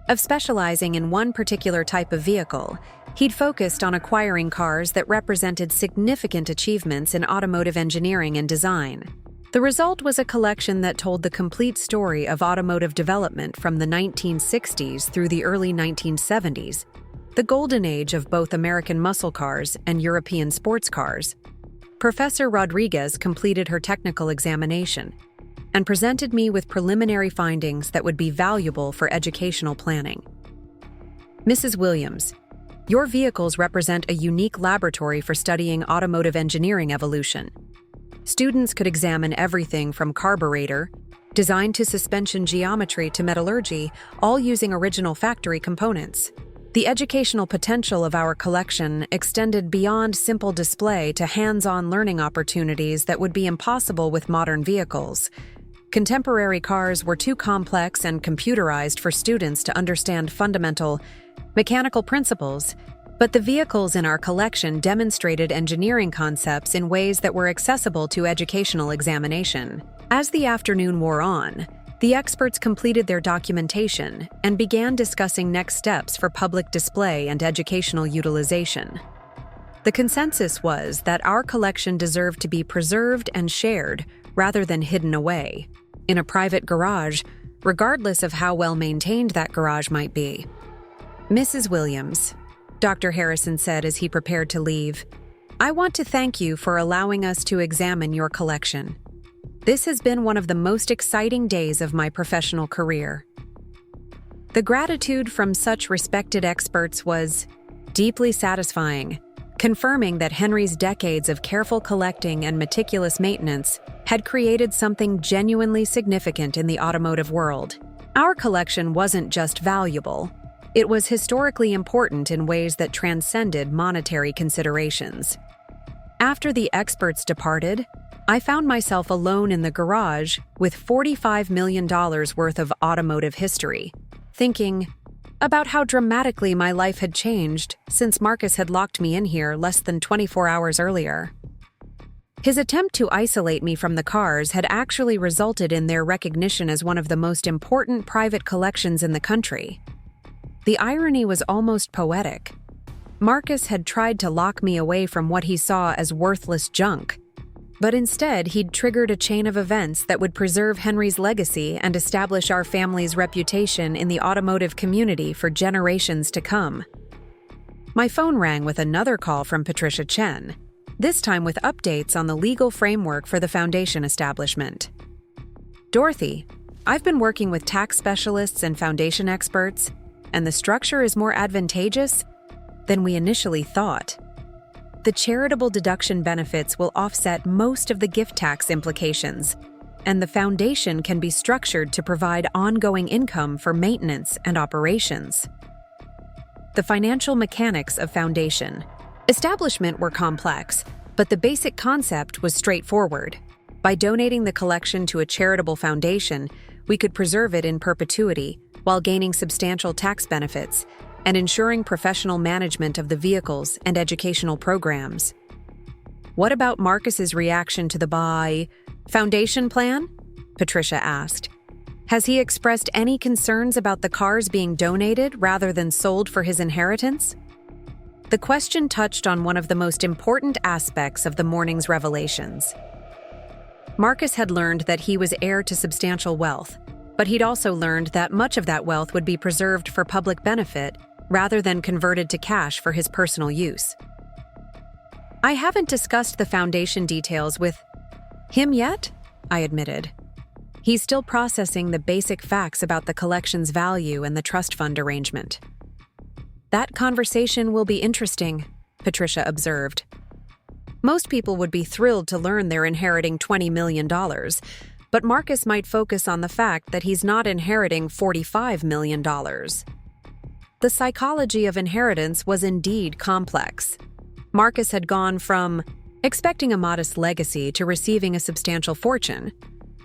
of specializing in one particular type of vehicle, he'd focused on acquiring cars that represented significant achievements in automotive engineering and design. The result was a collection that told the complete story of automotive development from the 1960s through the early 1970s, the golden age of both American muscle cars and European sports cars. Professor Rodriguez completed her technical examination and presented me with preliminary findings that would be valuable for educational planning. "Mrs. Williams, your vehicles represent a unique laboratory for studying automotive engineering evolution. Students could examine everything from carburetor, design to suspension geometry to metallurgy, all using original factory components. The educational potential of our collection extended beyond simple display to hands-on learning opportunities that would be impossible with modern vehicles. Contemporary cars were too complex and computerized for students to understand fundamental mechanical principles, but the vehicles in our collection demonstrated engineering concepts in ways that were accessible to educational examination." As the afternoon wore on, the experts completed their documentation and began discussing next steps for public display and educational utilization. The consensus was that our collection deserved to be preserved and shared rather than hidden away in a private garage, regardless of how well maintained that garage might be. "Mrs. Williams," Dr. Harrison said as he prepared to leave, "I want to thank you for allowing us to examine your collection. This has been one of the most exciting days of my professional career." The gratitude from such respected experts was deeply satisfying, confirming that Henry's decades of careful collecting and meticulous maintenance had created something genuinely significant in the automotive world. Our collection wasn't just valuable, it was historically important in ways that transcended monetary considerations. After the experts departed, I found myself alone in the garage with $45 million worth of automotive history, thinking about how dramatically my life had changed since Marcus had locked me in here less than 24 hours earlier. His attempt to isolate me from the cars had actually resulted in their recognition as one of the most important private collections in the country. The irony was almost poetic. Marcus had tried to lock me away from what he saw as worthless junk, but instead he'd triggered a chain of events that would preserve Henry's legacy and establish our family's reputation in the automotive community for generations to come. My phone rang with another call from Patricia Chen, this time with updates on the legal framework for the foundation establishment. "Dorothy, I've been working with tax specialists and foundation experts, and the structure is more advantageous than we initially thought. The charitable deduction benefits will offset most of the gift tax implications, and the foundation can be structured to provide ongoing income for maintenance and operations." The financial mechanics of foundation establishment were complex, but the basic concept was straightforward. By donating the collection to a charitable foundation, we could preserve it in perpetuity while gaining substantial tax benefits and ensuring professional management of the vehicles and educational programs. "What about Marcus's reaction to the foundation plan?" Patricia asked. "Has he expressed any concerns about the cars being donated rather than sold for his inheritance?" The question touched on one of the most important aspects of the morning's revelations. Marcus had learned that he was heir to substantial wealth, but he'd also learned that much of that wealth would be preserved for public benefit rather than converted to cash for his personal use. "I haven't discussed the foundation details with him yet," I admitted. "He's still processing the basic facts about the collection's value and the trust fund arrangement." "That conversation will be interesting," Patricia observed. "Most people would be thrilled to learn they're inheriting $20 million, but Marcus might focus on the fact that he's not inheriting $45 million. The psychology of inheritance was indeed complex. Marcus had gone from expecting a modest legacy to receiving a substantial fortune,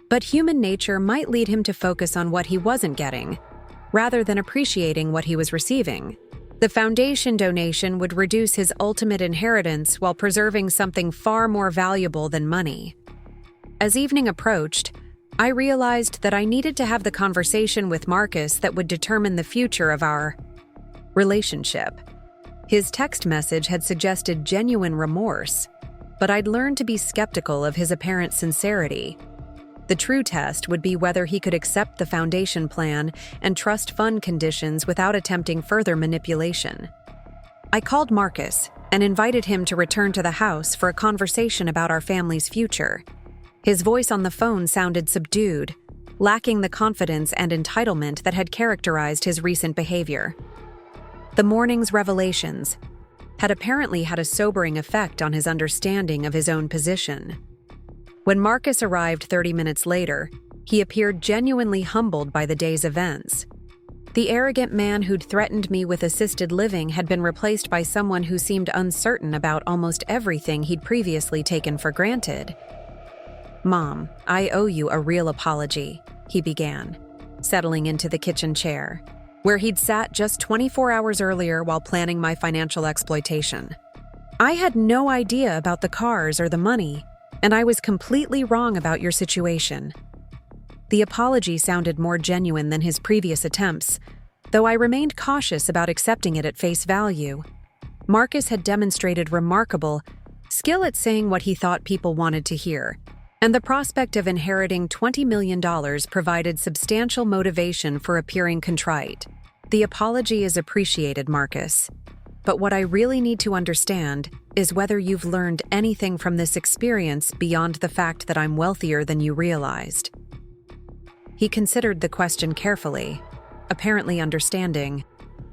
but human nature might lead him to focus on what he wasn't getting, rather than appreciating what he was receiving. The foundation donation would reduce his ultimate inheritance while preserving something far more valuable than money. As evening approached, I realized that I needed to have the conversation with Marcus that would determine the future of our relationship. His text message had suggested genuine remorse, but I'd learned to be skeptical of his apparent sincerity. The true test would be whether he could accept the foundation plan and trust fund conditions without attempting further manipulation. I called Marcus and invited him to return to the house for a conversation about our family's future. His voice on the phone sounded subdued, lacking the confidence and entitlement that had characterized his recent behavior. The morning's revelations had apparently had a sobering effect on his understanding of his own position. When Marcus arrived 30 minutes later, he appeared genuinely humbled by the day's events. The arrogant man who'd threatened me with assisted living had been replaced by someone who seemed uncertain about almost everything he'd previously taken for granted. "Mom, I owe you a real apology," he began, settling into the kitchen chair, where he'd sat just 24 hours earlier while planning my financial exploitation. "I had no idea about the cars or the money, and I was completely wrong about your situation." The apology sounded more genuine than his previous attempts, though I remained cautious about accepting it at face value. Marcus had demonstrated remarkable skill at saying what he thought people wanted to hear, and the prospect of inheriting $20 million provided substantial motivation for appearing contrite. "The apology is appreciated, Marcus. But what I really need to understand is whether you've learned anything from this experience beyond the fact that I'm wealthier than you realized." He considered the question carefully, apparently understanding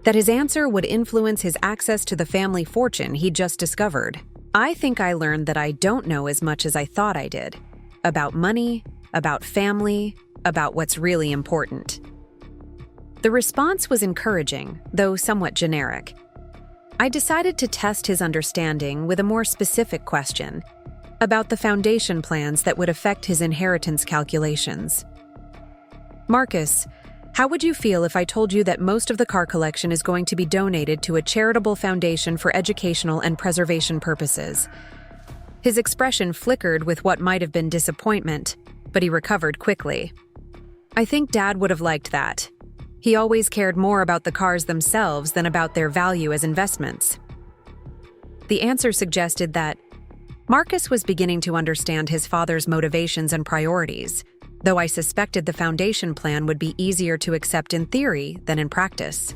that his answer would influence his access to the family fortune he'd just discovered. "I think I learned that I don't know as much as I thought I did. About money, about family, about what's really important." The response was encouraging, though somewhat generic. I decided to test his understanding with a more specific question about the foundation plans that would affect his inheritance calculations. Marcus, how would you feel if I told you that most of the car collection is going to be donated to a charitable foundation for educational and preservation purposes? His expression flickered with what might have been disappointment, but he recovered quickly. I think Dad would have liked that. He always cared more about the cars themselves than about their value as investments. The answer suggested that Marcus was beginning to understand his father's motivations and priorities, though I suspected the foundation plan would be easier to accept in theory than in practice.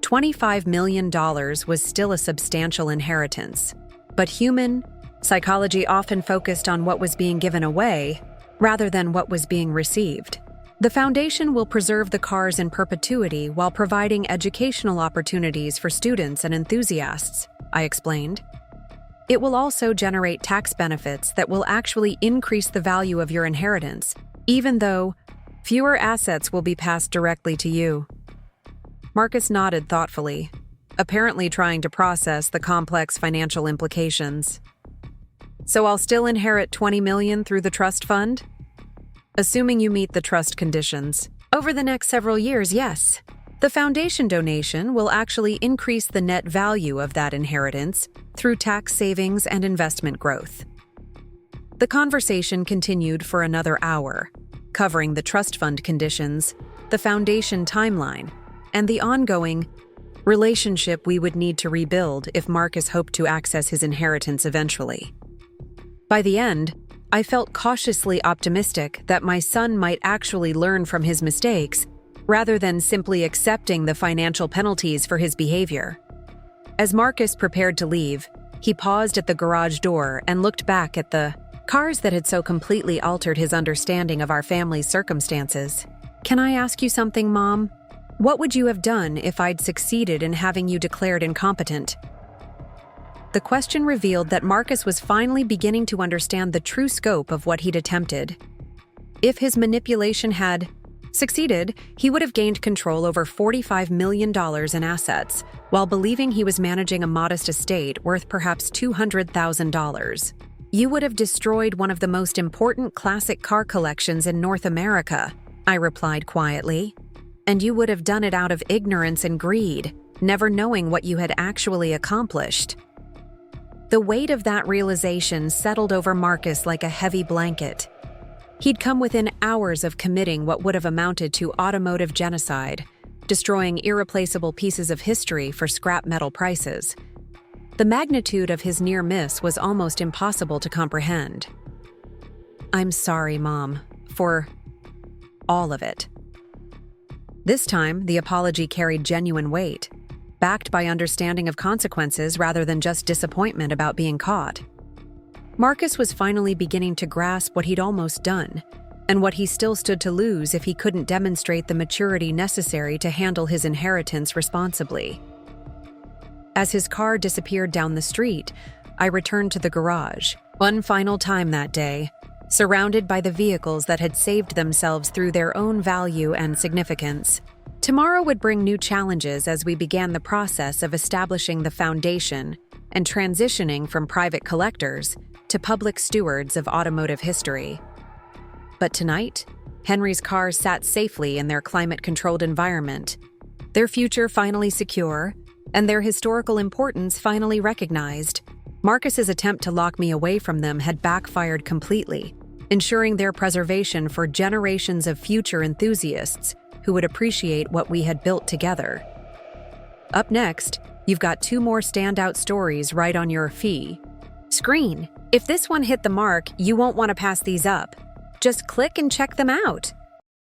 $25 million was still a substantial inheritance, but human psychology often focused on what was being given away rather than what was being received. The foundation will preserve the cars in perpetuity while providing educational opportunities for students and enthusiasts, I explained. It will also generate tax benefits that will actually increase the value of your inheritance, even though fewer assets will be passed directly to you. Marcus nodded thoughtfully, apparently trying to process the complex financial implications. So I'll still inherit $20 million through the trust fund? Assuming you meet the trust conditions. Over the next several years, yes. The foundation donation will actually increase the net value of that inheritance through tax savings and investment growth. The conversation continued for another hour, covering the trust fund conditions, the foundation timeline, and the ongoing relationship we would need to rebuild if Marcus hoped to access his inheritance eventually. By the end, I felt cautiously optimistic that my son might actually learn from his mistakes rather than simply accepting the financial penalties for his behavior. As Marcus prepared to leave, he paused at the garage door and looked back at the cars that had so completely altered his understanding of our family's circumstances. Can I ask you something, Mom? What would you have done if I'd succeeded in having you declared incompetent? The question revealed that Marcus was finally beginning to understand the true scope of what he'd attempted. If his manipulation had succeeded, he would have gained control over $45 million in assets, while believing he was managing a modest estate worth perhaps $200,000. You would have destroyed one of the most important classic car collections in North America, I replied quietly. And you would have done it out of ignorance and greed, never knowing what you had actually accomplished. The weight of that realization settled over Marcus like a heavy blanket. He'd come within hours of committing what would have amounted to automotive genocide, destroying irreplaceable pieces of history for scrap metal prices. The magnitude of his near miss was almost impossible to comprehend. I'm sorry, Mom, for all of it. This time, the apology carried genuine weight, backed by understanding of consequences rather than just disappointment about being caught. Marcus was finally beginning to grasp what he'd almost done, and what he still stood to lose if he couldn't demonstrate the maturity necessary to handle his inheritance responsibly. As his car disappeared down the street, I returned to the garage, one final time that day, surrounded by the vehicles that had saved themselves through their own value and significance. Tomorrow would bring new challenges as we began the process of establishing the foundation and transitioning from private collectors to public stewards of automotive history. But tonight, Henry's cars sat safely in their climate-controlled environment, their future finally secure, and their historical importance finally recognized. Marcus's attempt to lock me away from them had backfired completely, ensuring their preservation for generations of future enthusiasts who would appreciate what we had built together. Up next, you've got 2 more standout stories right on your screen. If this one hit the mark, you won't want to pass these up. Just click and check them out.